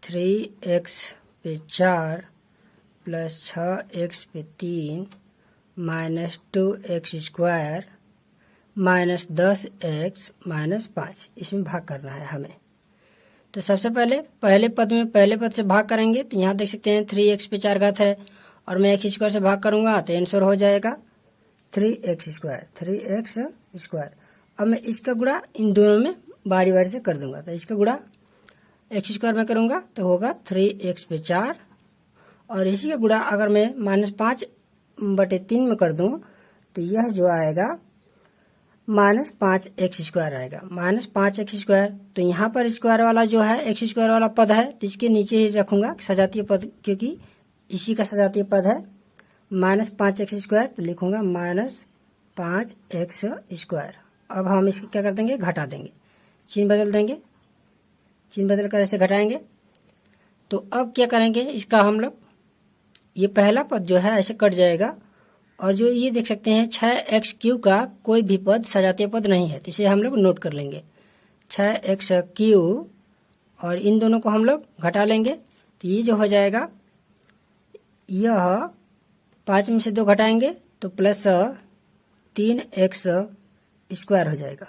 3x पे 4 प्लस 6x पे 3 minus 2x² minus 10x minus 5, इसमें भाग करना है हमें। तो सबसे पहले पद से भाग करेंगे। तो यहाँ देख सकते हैं 3x पे 4 घात है और मैं x² से भाग करूंगा तो आंसर हो जाएगा 3x²। अब मैं इसका गुणा इन दोनों में बारी बारी से कर दूंगा। तो इसका गुणा x² में करूंगा तो होगा 3x पे 4, और इसी का गुणा अगर मैं -5/3 में कर दूं तो यह जो आएगा -5x² आएगा। -5x², तो यहाँ पर स्क्वायर वाला जो है x² वाला पद है तो इसके नीचे ही रखूंगा सजातीय पद, क्योंकि इसी का सजातीय पद है -5x²। तो लिखूंगा -5x²। अब हम इसको क्या कर देंगे, घटा देंगे, चिन्ह बदल देंगे, चिन्ह बदल कर ऐसे घटाएंगे। तो अब क्या करेंगे, इसका हम लोग ये पहला पद जो है ऐसे कट जाएगा, और जो ये देख सकते हैं 6x³ का कोई भी पद सजातीय पद नहीं है, तो इसे हम लोग नोट कर लेंगे 6x³, और इन दोनों को हम लोग घटा लेंगे। तो ये जो हो जाएगा, यह 5 में से 2 घटाएंगे तो प्लस 3x² हो जाएगा।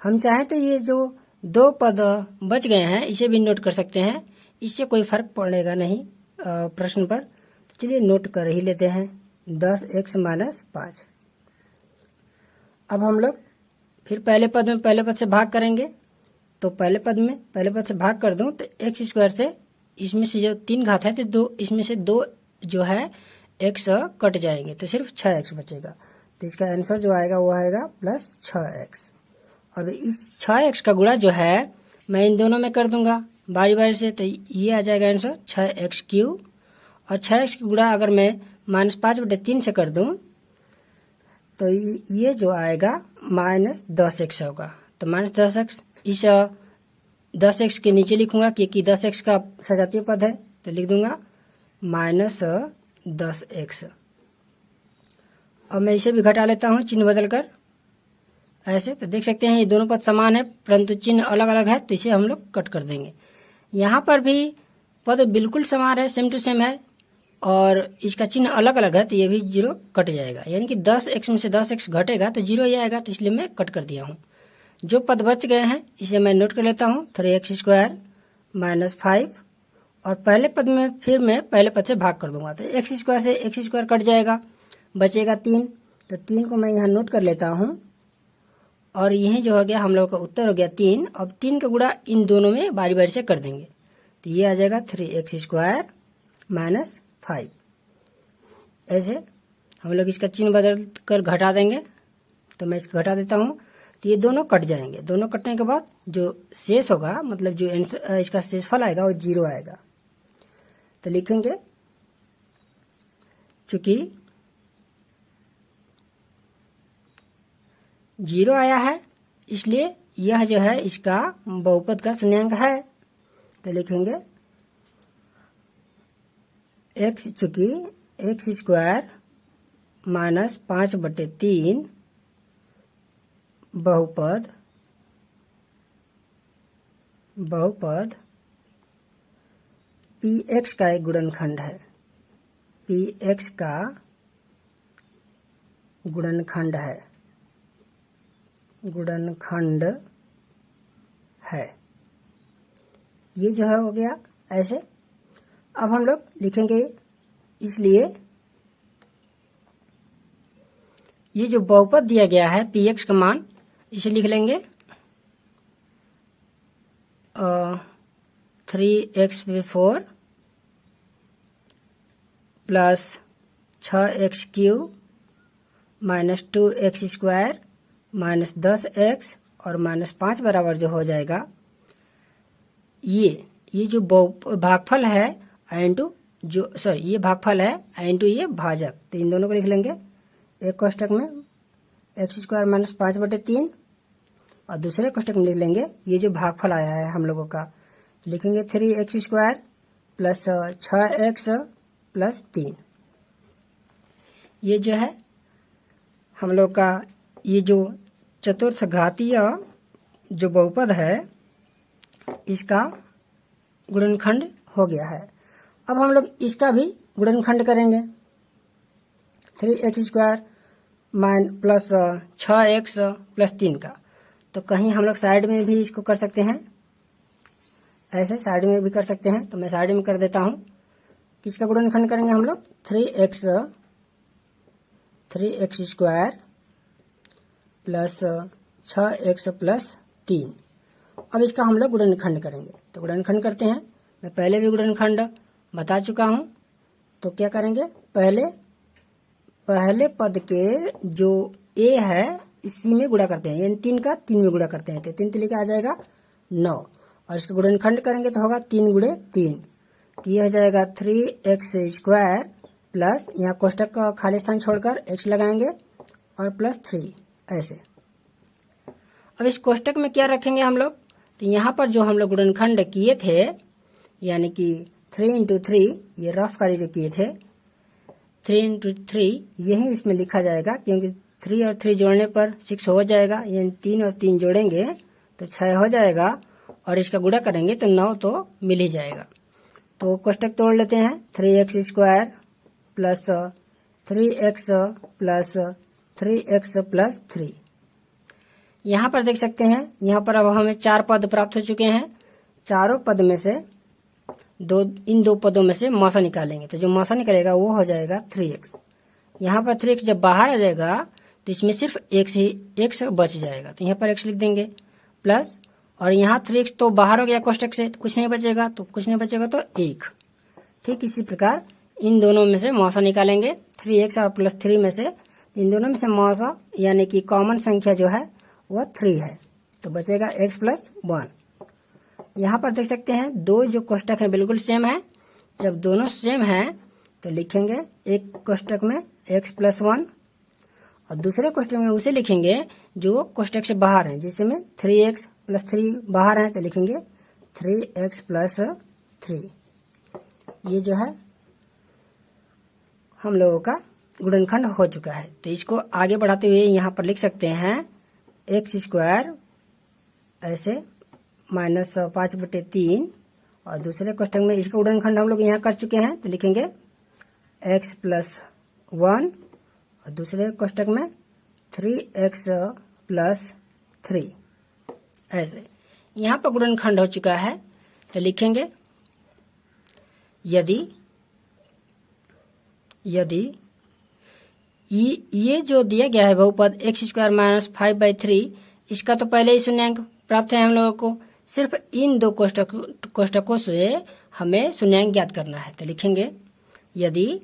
हम चाहें तो ये जो 2 पद बच गए हैं इसे भी नोट कर सकते हैं, इससे कोई फर्क पड़ेगा नहीं प्रश्न पर। तो चलिए नोट कर ही लेते हैं 10x माइनस 5। अब हम लोग फिर पहले पद से भाग करेंगे। तो पहले पद से भाग कर दूं तो x² से इसमें से जो 3 घात है तो इसमें से 2 जो है x कट जाएंगे तो सिर्फ 6x बचेगा। तो इसका आंसर जो आएगा वो आएगा प्लस 6x। अब इस 6x का गुणा जो है मैं इन दोनों में कर दूंगा बारी बारी से, तो ये आ जाएगा आंसर 6x³, और 6x की गुणा अगर मैं -5/3 से कर दूं तो ये जो आएगा -10x होगा। तो -10x, इस 10x के नीचे लिखूंगा क्योंकि 10x का सजातीय पद है, तो लिख दूंगा -10x। अब मैं इसे भी घटा लेता हूं चिन्ह बदल कर ऐसे। तो देख सकते हैं ये दोनों पद समान है परंतु चिन्ह अलग अलग है, तो इसे हम लोग कट कर देंगे। यहाँ पर भी पद बिल्कुल समान है, सेम टू सेम है, और इसका चिन्ह अलग अलग है, तो ये भी 0 कट जाएगा। यानी कि 10x में से 10x घटेगा तो 0 ही आएगा, तो इसलिए मैं कट कर दिया हूँ। जो पद बच गए हैं इसे मैं नोट कर लेता हूँ 3x² माइनस 5, और पहले पद में फिर मैं पहले पद से भाग कर दूंगा। तो x² से x² कट जाएगा, बचेगा 3। तो 3 को मैं यहाँ नोट कर लेता हूँ, और यही जो हो गया हम लोग का उत्तर हो गया 3। अब 3 का गुणा इन दोनों में बारी बारी से कर देंगे, तो ये आ जाएगा 3x² माइनस 5। ऐसे हम लोग इसका चिन्ह बदल कर घटा देंगे। तो मैं इसको घटा देता हूँ, तो ये दोनों कट जाएंगे। दोनों कटने के बाद जो शेष होगा, मतलब जो इसका शेषफल आएगा वो 0 आएगा। तो लिखेंगे चूंकि 0 आया है इसलिए यह जो है इसका बहुपद का शून्यांक है। तो लिखेंगे x, चूंकि x स्क्वायर माइनस 5/3 बहुपद px का एक गुणनखंड है, px का गुणनखंड है। ये जो है हो गया ऐसे। अब हम लोग लिखेंगे, इसलिए ये जो बहुपद दिया गया है px का मान, इसे लिख लेंगे 3x/4 plus 6x³ minus 2x² minus 10x और माइनस 5 बराबर जो हो जाएगा ये जो भागफल है इंटू ये भागफल है इंटू ये भाजक। तो इन दोनों को लिख लेंगे एक कोष्टक में x² माइनस 5/3 और दूसरे कोष्टक में लिख लेंगे ये जो भागफल आया है हम लोगों का, लिखेंगे 3x² प्लस 6x प्लस 3। ये जो है हम लोग का ये जो चतुर्थ घातीय जो बहुपद है इसका गुणनखंड हो गया है। अब हम लोग इसका भी गुणनखंड करेंगे 3x² प्लस 6x प्लस 3 का। तो कहीं हम लोग साइड में भी इसको कर सकते हैं, ऐसे साइड में भी कर सकते हैं। तो मैं साइड में कर देता हूँ। किसका गुणनखंड करेंगे हम लोग 3x² प्लस 6x प्लस 3। अब इसका हम लोग गुणनखंड करेंगे। तो गुणनखंड करते हैं। मैं पहले भी गुणनखंड बता चुका हूं। तो क्या करेंगे, पहले पद के जो a है इसी में गुणा करते हैं, यानी 3 का 3 में गुणा करते हैं। तो 3 लिखा आ जाएगा 9 और इसका गुणनखंड करेंगे तो होगा 3 गुणे 3। तो ये हो जाएगा 3x² प्लस यहाँ कोष्टक का खाली स्थान छोड़कर x लगाएंगे और प्लस 3 ऐसे। अब इस कोष्टक में क्या रखेंगे हम लोग, तो यहाँ पर जो हम लोग गुणनखंड किए थे यानी कि 3 × 3 ये रफ कार्य जो किए थे 3 × 3 यही इसमें लिखा जाएगा, क्योंकि 3 और 3 जोड़ने पर 6 हो जाएगा, यानी 3 और 3 जोड़ेंगे तो 6 हो जाएगा और इसका गुणा करेंगे तो 9 तो मिल ही जाएगा। तो कोष्टक तोड़ लेते हैं 3x² plus 3x plus 3x plus 3। यहाँ पर देख सकते हैं, यहाँ पर अब हमें 4 पद प्राप्त हो चुके हैं। चारों पद में से इन दो पदों में से मौसा निकालेंगे तो जो मौसा निकलेगा वो हो जाएगा 3x। यहाँ पर 3x जब बाहर आ जाएगा तो इसमें सिर्फ x बच जाएगा, तो यहाँ पर x लिख देंगे प्लस, और यहाँ 3x तो बाहर हो गया कोष्टक से, तो कुछ नहीं बचेगा, तो 1। ठीक इसी प्रकार इन दोनों में से मौसा निकालेंगे 3x और प्लस 3 में से। इन दोनों में से मौसा यानी कि कॉमन संख्या जो है वह 3 है, तो बचेगा x प्लस 1। यहाँ पर देख सकते हैं दो जो कोष्टक है बिल्कुल सेम है। जब दोनों सेम है तो लिखेंगे एक कोष्टक में x प्लस 1 और दूसरे कोष्टक में उसे लिखेंगे जो कोष्टक से बाहर है, जिसमें 3x प्लस 3 बाहर है, तो लिखेंगे 3x प्लस 3। ये जो है हम लोगों का गुणनखंड हो चुका है। तो इसको आगे बढ़ाते हुए यहाँ पर लिख सकते हैं x² ऐसे माइनस 5/3 और दूसरे कोष्टक में इसका गुणनखंड हम लोग यहाँ कर चुके हैं, तो लिखेंगे x प्लस 1 और दूसरे कोष्टक में 3x प्लस 3 ऐसे। यहाँ पर गुणनखंड हो चुका है, तो लिखेंगे यदि ये जो दिया गया है बहुपद x² माइनस 5/3, इसका तो पहले ही शून्यांक प्राप्त है हम लोगों को, सिर्फ इन दो कोष्टकों से हमें शून्यांक ज्ञात करना है। तो लिखेंगे यदि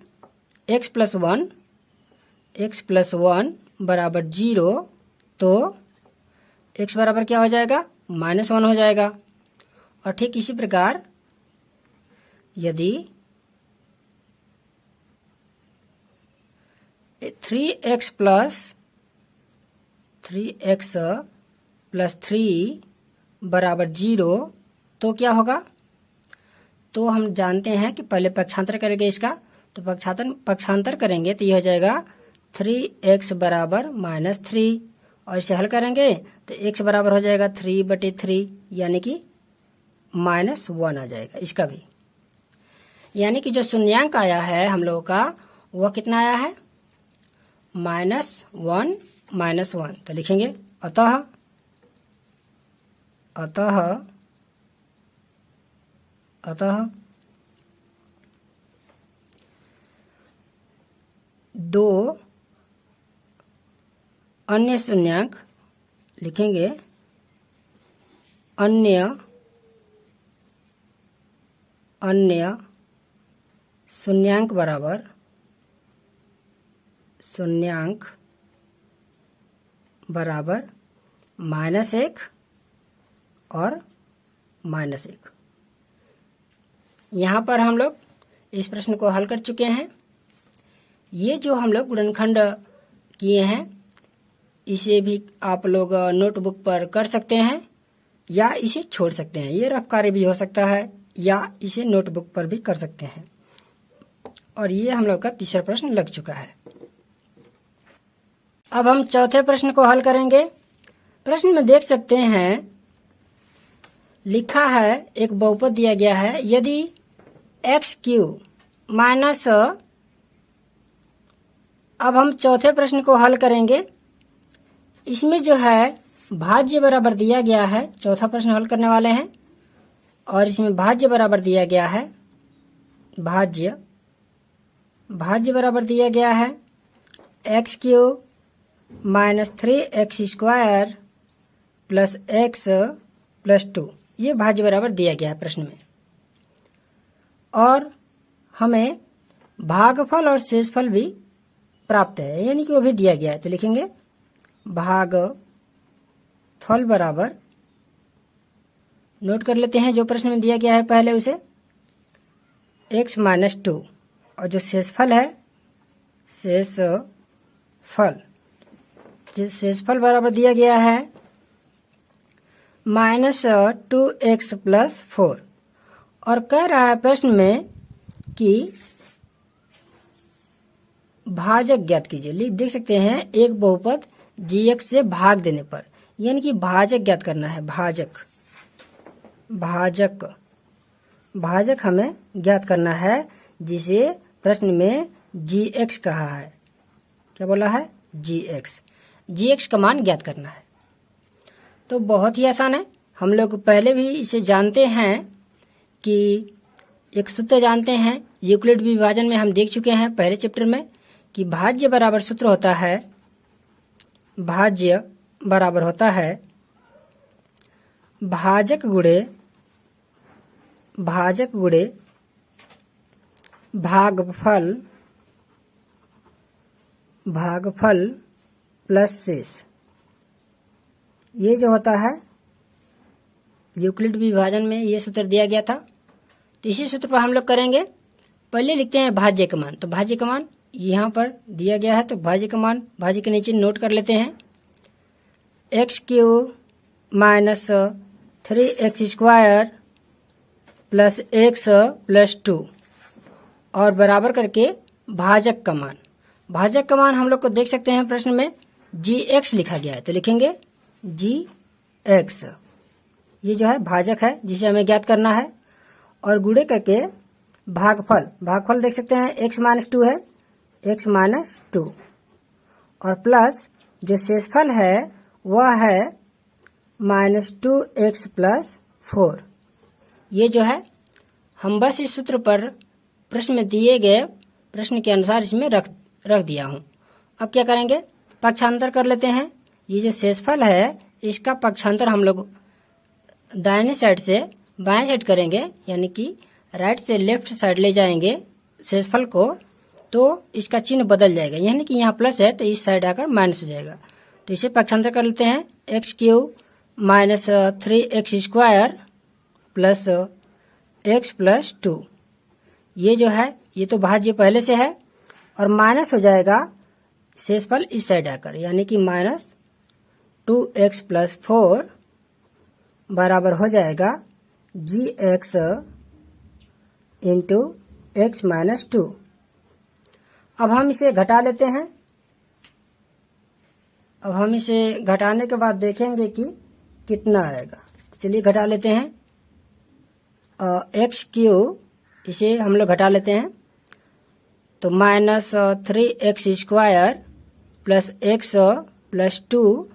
x प्लस 1 बराबर 0, तो x बराबर क्या हो जाएगा -1 हो जाएगा। और ठीक इसी प्रकार यदि 3x प्लस 3 बराबर 0, तो क्या होगा? तो हम जानते हैं कि पहले पक्षांतर करेंगे इसका, तो पक्षांतर करेंगे तो ये हो जाएगा 3x बराबर -3, और इसे हल करेंगे तो x बराबर हो जाएगा 3/3, यानी कि -1 आ जाएगा इसका भी। यानी कि जो शून्यांक आया है हम लोगों का वह कितना आया है? -1। तो लिखेंगे अतः 2 अन्य शून्यांक लिखेंगे, अन्य शून्यांक बराबर -1 और -1। यहाँ पर हम लोग इस प्रश्न को हल कर चुके हैं। ये जो हम लोग गुणनखंड किए हैं इसे भी आप लोग नोटबुक पर कर सकते हैं या इसे छोड़ सकते हैं। ये रफ कार्य भी हो सकता है या इसे नोटबुक पर भी कर सकते हैं। और ये हम लोग का तीसरा प्रश्न लग चुका है। अब हम चौथे प्रश्न को हल करेंगे। प्रश्न में देख सकते हैं लिखा है, एक बहुपद दिया गया है, यदि x³ माइनस, अब हम चौथे प्रश्न को हल करेंगे। इसमें जो है भाज्य बराबर दिया गया है, चौथा प्रश्न हल करने वाले हैं, और इसमें भाज्य बराबर दिया गया है, भाज्य बराबर दिया गया है x³ minus 3x² plus x plus 2। ये भाज्य बराबर दिया गया है प्रश्न में, और हमें भागफल और शेषफल भी प्राप्त है, यानी कि वो भी दिया गया है। तो लिखेंगे भागफल बराबर, नोट कर लेते हैं जो प्रश्न में दिया गया है पहले उसे, x माइनस 2, और जो शेषफल है शेषफल बराबर दिया गया है -2x प्लस 4। और कह रहा है प्रश्न में कि भाजक ज्ञात कीजिए। देख सकते हैं एक बहुपद gx से भाग देने पर, यानी कि भाजक ज्ञात करना है। भाजक हमें ज्ञात करना है, जिसे प्रश्न में gx कहा है। क्या बोला है? gx का मान ज्ञात करना है। तो बहुत ही आसान है, हम लोग पहले भी इसे जानते हैं कि एक सूत्र जानते हैं, यूक्लिड विभाजन में हम देख चुके हैं पहले चैप्टर में कि भाज्य बराबर सूत्र होता है, भाज्य बराबर होता है भाजक गुणे भागफल प्लस शेष। ये जो होता है यूक्लिड विभाजन में ये सूत्र दिया गया था। तो इसी सूत्र पर हम लोग करेंगे। पहले लिखते हैं भाज्य का मान, तो भाज्य का मान यहाँ पर दिया गया है, तो भाज्य का मान भाज्य के नीचे नोट कर लेते हैं, x³ minus 3x² plus x plus 2, और बराबर करके भाजक का मान हम लोग को देख सकते हैं प्रश्न में gx लिखा गया है, तो लिखेंगे gx। ये जो है भाजक है जिसे हमें ज्ञात करना है, और गुणे करके भागफल देख सकते हैं x माइनस 2 है, x माइनस 2, और प्लस जो शेषफल है वह है -2x प्लस 4। ये जो है हम बस इस सूत्र पर प्रश्न में दिए गए प्रश्न के अनुसार इसमें रख दिया हूँ। अब क्या करेंगे? पक्षांतर कर लेते हैं। ये जो शेषफल है इसका पक्षांतर हम लोग दाहिने साइड से बाएं साइड करेंगे, यानी कि राइट से लेफ्ट साइड ले जाएंगे शेषफल को, तो इसका चिन्ह बदल जाएगा, यानी कि यहाँ प्लस है तो इस साइड आकर माइनस हो जाएगा। तो इसे पक्षांतर कर लेते हैं, x³ minus 3x² plus x plus 2। ये जो है ये तो भाज्य पहले से है, और माइनस हो जाएगा शेषफल इस साइड आकर, यानी कि -2x + 4 बराबर हो जाएगा gx इंटू x - 2। अब हम इसे घटा लेते हैं। अब हम इसे घटाने के बाद देखेंगे कि कितना आएगा। तो चलिए घटा लेते हैं। x³ इसे हम लोग घटा लेते हैं, तो -3x² + x + 2,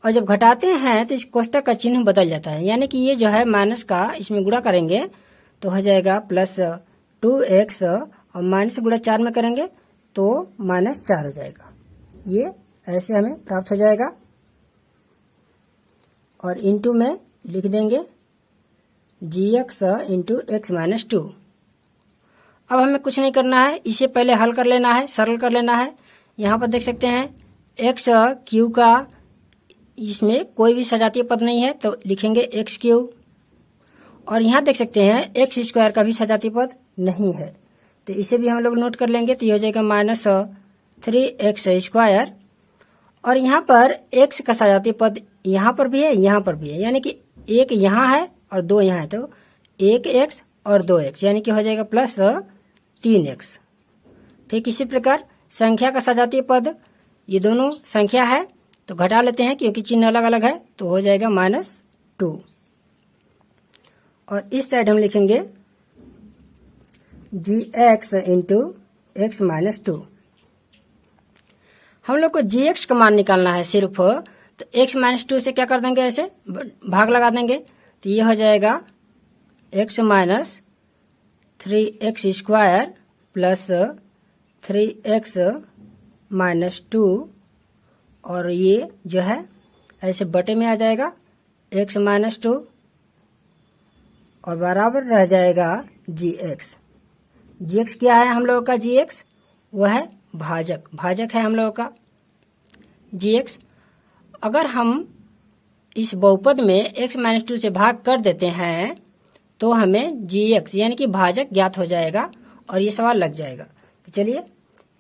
और जब घटाते हैं तो इस कोष्टक का चिन्ह बदल जाता है, यानी कि ये जो है माइनस का इसमें गुणा करेंगे तो हो जाएगा +2x, और माइनस गुणा 4 में करेंगे तो -4 हो जाएगा। ये ऐसे हमें प्राप्त हो जाएगा, और इंटू में लिख देंगे gx इंटू x - 2। अब हमें कुछ नहीं करना है, इसे पहले हल कर लेना है, सरल कर लेना है। यहाँ पर देख सकते हैं x³ का इसमें कोई भी सजातीय पद नहीं है, तो लिखेंगे x³। और यहाँ देख सकते हैं x² का भी सजातीय पद नहीं है, तो इसे भी हम लोग नोट कर लेंगे। तो ये हो जाएगा -3x²। और यहाँ पर x का सजातीय पद यहाँ पर भी है, यहाँ पर भी है, यानी कि एक यहाँ है और 2 यहाँ है, तो 1x और 2x, यानी कि हो जाएगा +3x। ठीक इसी प्रकार संख्या का सजातीय पद, ये दोनों संख्या है तो घटा लेते हैं क्योंकि चिन्ह अलग अलग है, तो हो जाएगा -2। और इस साइड हम लिखेंगे gx इंटू x - 2। हम लोग को gx का मान निकालना है सिर्फ, तो x - 2 से क्या कर देंगे, ऐसे भाग लगा देंगे, तो ये हो जाएगा x - 3x² + 3x - 2, और ये जो है ऐसे बटे में आ जाएगा x - 2, और बराबर रह जाएगा gx। gx क्या है हम लोगों का? gx वह है भाजक है हम लोगों का gx। अगर हम इस बहुपद में x - 2 से भाग कर देते हैं तो हमें gx यानी कि भाजक ज्ञात हो जाएगा और ये सवाल लग जाएगा। तो चलिए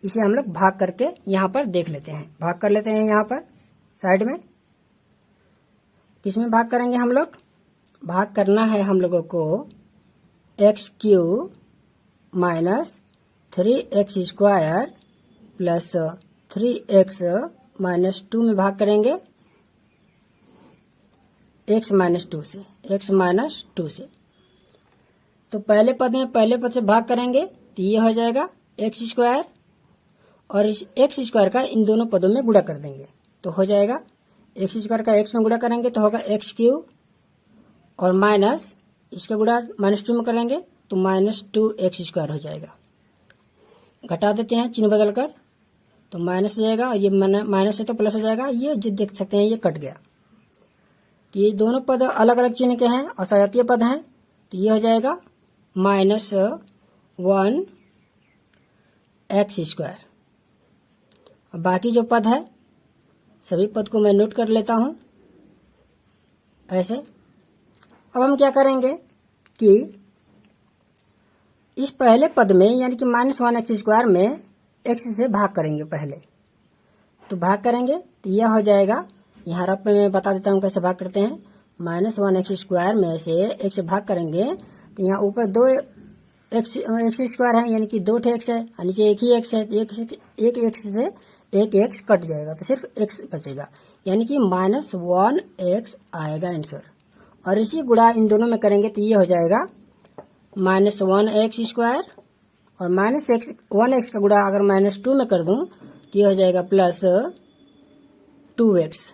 इसे हम लोग भाग करके यहाँ पर देख लेते हैं। भाग कर लेते हैं यहाँ पर साइड में। किसमें भाग करेंगे हम लोग? भाग करना है हम लोगों को x³ - 3x² + 3x - 2 में भाग करेंगे x - 2 से। तो पहले पद में पहले पद से भाग करेंगे तो ये हो जाएगा x², और इस x² का इन दोनों पदों में गुणा कर देंगे तो हो जाएगा x² का x में गुणा करेंगे तो होगा x³, और माइनस इसका गुणा -2 में करेंगे तो -2x² हो जाएगा। घटा देते हैं चिन्ह बदल कर, तो माइनस हो जाएगा, और ये माइनस है तो प्लस हो जाएगा। ये जो देख सकते हैं ये कट गया। तो ये दोनों पद अलग अलग चिन्ह के हैं और सजातीय पद हैं, तो ये हो जाएगा -1x²। और बाकी जो पद है सभी पद को मैं नोट कर लेता हूँ ऐसे। अब हम क्या करेंगे कि इस पहले पद में यानी कि -1x² में x से भाग करेंगे पहले। तो भाग करेंगे तो यह हो जाएगा, यहाँ रफ में मैं बता देता हूँ कैसे भाग करते हैं। -1x² में से x से भाग करेंगे तो यहाँ ऊपर 2x² है, यानी कि 2 x है, और नीचे एक ही x है। एक x से एक x कट जाएगा तो सिर्फ x बचेगा, यानी कि -1x आएगा आंसर। और इसी गुणा इन दोनों में करेंगे तो ये हो जाएगा -1x² और -1x का गुणा अगर -2 में कर दूं तो ये हो जाएगा +2x।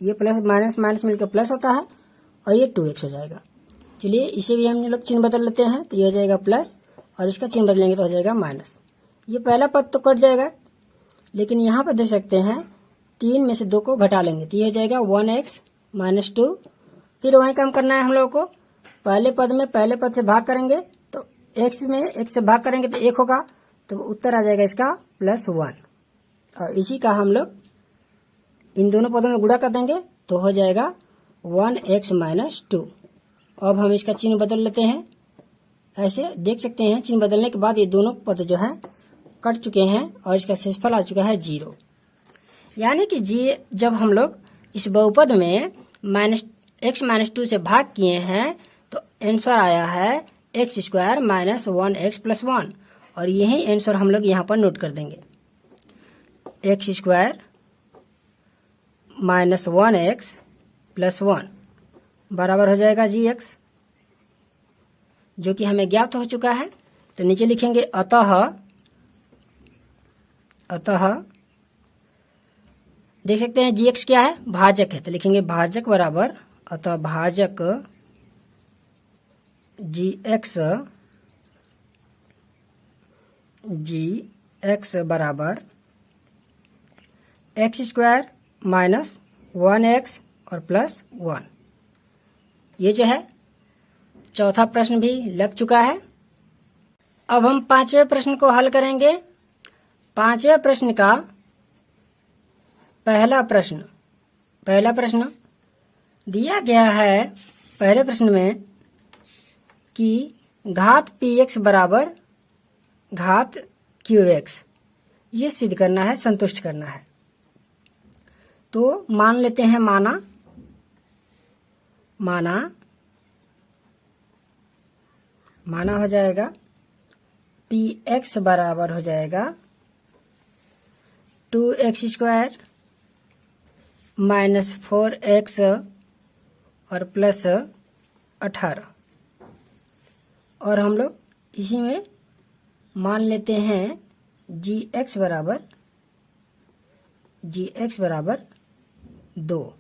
ये प्लस माइनस मिलकर प्लस होता है और ये 2x हो जाएगा। चलिए इसे भी हम लोग चिन्ह बदल लेते हैं, तो ये हो जाएगा प्लस और इसका चिन्ह बदलेंगे तो हो जाएगा माइनस। ये पहला पद तो कट जाएगा, लेकिन यहाँ पर देख सकते हैं 3 में से 2 को घटा लेंगे तो ये हो जाएगा 1x - 2। फिर वहीं काम करना है हम लोगों को। पहले पद में पहले पद से भाग करेंगे तो x में x से भाग करेंगे तो 1 होगा, तो उत्तर आ जाएगा इसका +1। और इसी का हम लोग इन दोनों पदों में गुणा कर देंगे तो हो जाएगा 1x - 2। अब हम इसका चिन्ह बदल लेते हैं। ऐसे देख सकते हैं चिन्ह बदलने के बाद ये दोनों पद जो है कट चुके हैं और इसका शेषफल आ चुका है 0। यानी कि जी जब हम लोग इस बहुपद में x-2 से भाग किए हैं तो आंसर आया है x² माइनस 1x प्लस 1 और यही आंसर हम लोग यहाँ पर नोट कर देंगे। x² माइनस 1x प्लस 1 बराबर हो जाएगा gx, जो कि हमें ज्ञात हो चुका है। तो नीचे लिखेंगे अतः देख सकते हैं gx क्या है, भाजक है, तो लिखेंगे भाजक बराबर अतः भाजक gx बराबर x² माइनस 1x और प्लस 1। ये जो है चौथा प्रश्न भी लग चुका है। अब हम पांचवें प्रश्न को हल करेंगे। पांचवें प्रश्न का पहला प्रश्न दिया गया है पहले प्रश्न में कि घात px बराबर घात qx, ये सिद्ध करना है, संतुष्ट करना है। तो मान लेते हैं माना हो जाएगा px बराबर हो जाएगा 2x² माइनस 4x और प्लस 18 और हम लोग इसी में मान लेते हैं gx बराबर 2,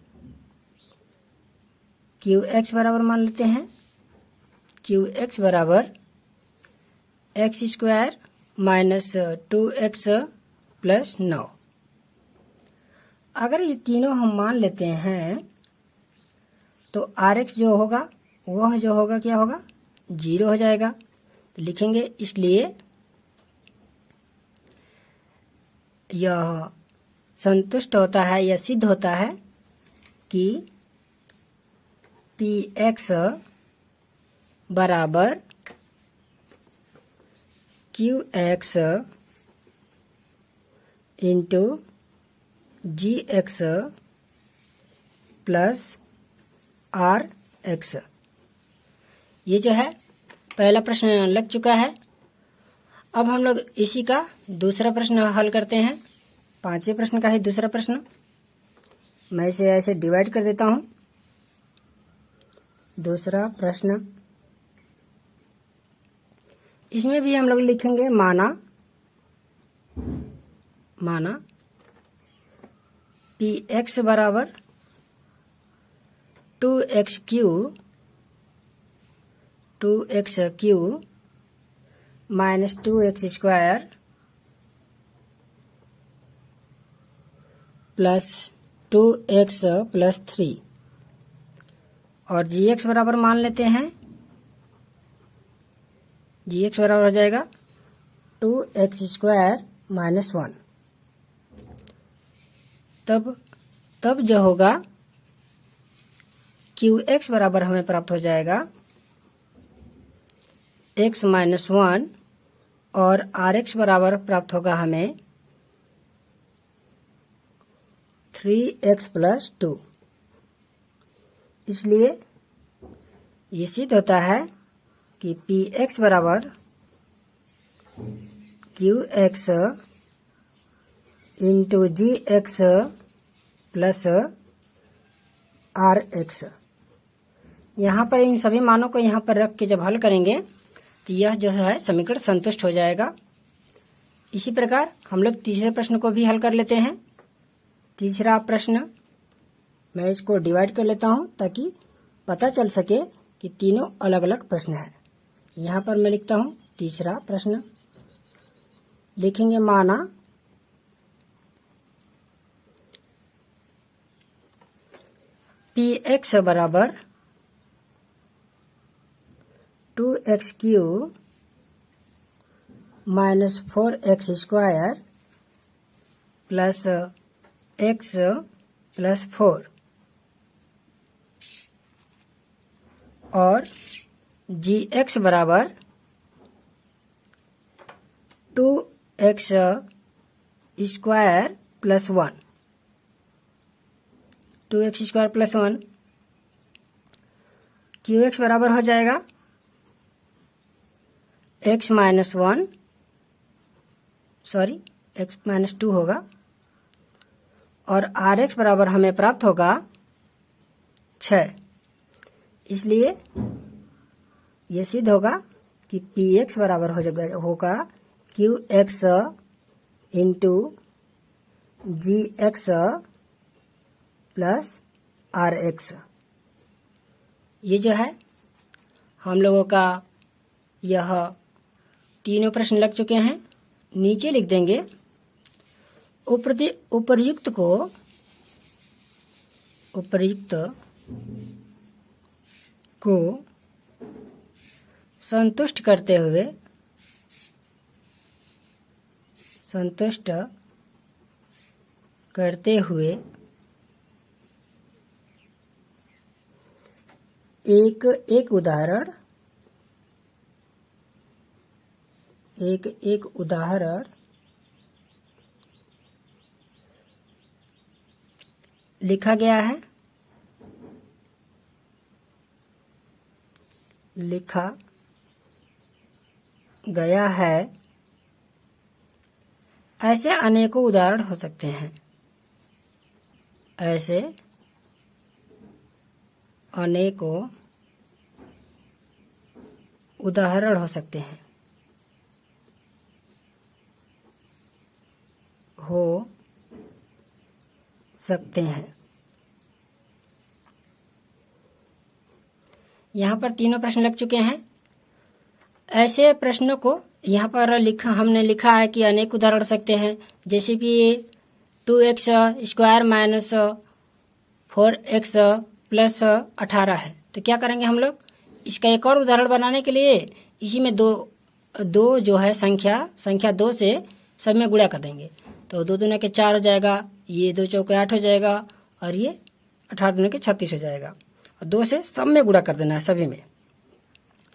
qx बराबर मान लेते हैं qx बराबर x² माइनस 2x प्लस 9। अगर ये तीनों हम मान लेते हैं तो rx जो होगा वह जो होगा क्या होगा, 0 हो जाएगा। तो लिखेंगे इसलिए यह संतुष्ट होता है या सिद्ध होता है कि px बराबर qx into gx plus rx। ये जो है पहला प्रश्न लग चुका है। अब हम लोग इसी का दूसरा प्रश्न हल करते हैं। पांचवें प्रश्न का ही दूसरा प्रश्न मैं इसे ऐसे डिवाइड कर देता हूं। दूसरा प्रश्न, इसमें भी हम लोग लिखेंगे माना px बराबर 2x³ minus 2x² plus 2x plus 3 और gx बराबर मान लेते हैं, gx बराबर हो जाएगा 2x² माइनस 1। तब जो होगा qx बराबर हमें प्राप्त हो जाएगा x माइनस 1 और rx बराबर प्राप्त होगा हमें 3x प्लस 2। इसलिए ये सिद्ध होता है कि px बराबर qx into gx plus rx। यहाँ पर इन सभी मानों को यहाँ पर रख के जब हल करेंगे तो यह जो है समीकरण संतुष्ट हो जाएगा। इसी प्रकार हम लोग तीसरे प्रश्न को भी हल कर लेते हैं। तीसरा प्रश्न मैं इसको डिवाइड कर लेता हूँ ताकि पता चल सके कि तीनों अलग अलग प्रश्न है। यहाँ पर मैं लिखता हूँ तीसरा प्रश्न, लिखेंगे माना px बराबर 2x³ minus 4x² plus x plus 4 और gx बराबर 2x² plus 1। 2x² plus 1 QX बराबर हो जाएगा x minus 1 sorry x minus 2 होगा और RX बराबर हमें प्राप्त होगा 6। इसलिए ये सिद्ध होगा कि PX बराबर होगा QX into GX plus RX। ये जो है हम लोगों का यह तीनों प्रश्न लग चुके हैं। नीचे लिख देंगे उपर्युक्त को संतुष्ट करते हुए एक उदाहरण लिखा गया है। ऐसे अनेकों उदाहरण हो सकते हैं। ऐसे अनेकों उदाहरण हो सकते हैं। यहाँ पर तीनों प्रश्न लग चुके हैं। ऐसे प्रश्नों को यहाँ पर हमने लिखा है कि अनेक उदाहरण हो सकते हैं, जैसे कि 2x² माइनस 4x प्लस 18 है। तो क्या करेंगे हम लोग, इसका एक और उदाहरण बनाने के लिए इसी में दो जो है संख्या 2 से सब में गुणा कर देंगे। तो 2 दूने के 4 हो जाएगा, ये 2 चौके 8 हो जाएगा और ये 18 दूने के 36 हो जाएगा। और 2 से सब में गुणा कर देना है सभी में,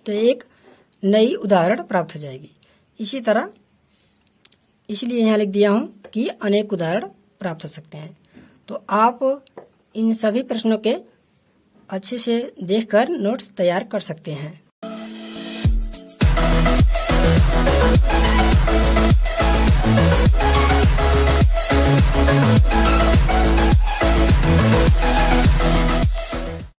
तो एक नई उदाहरण प्राप्त हो जाएगी। इसी तरह इसलिए यहाँ लिख दिया हूँ कि अनेक उदाहरण प्राप्त हो सकते हैं। तो आप इन सभी प्रश्नों के अच्छे से देखकर नोट्स तैयार कर सकते हैं।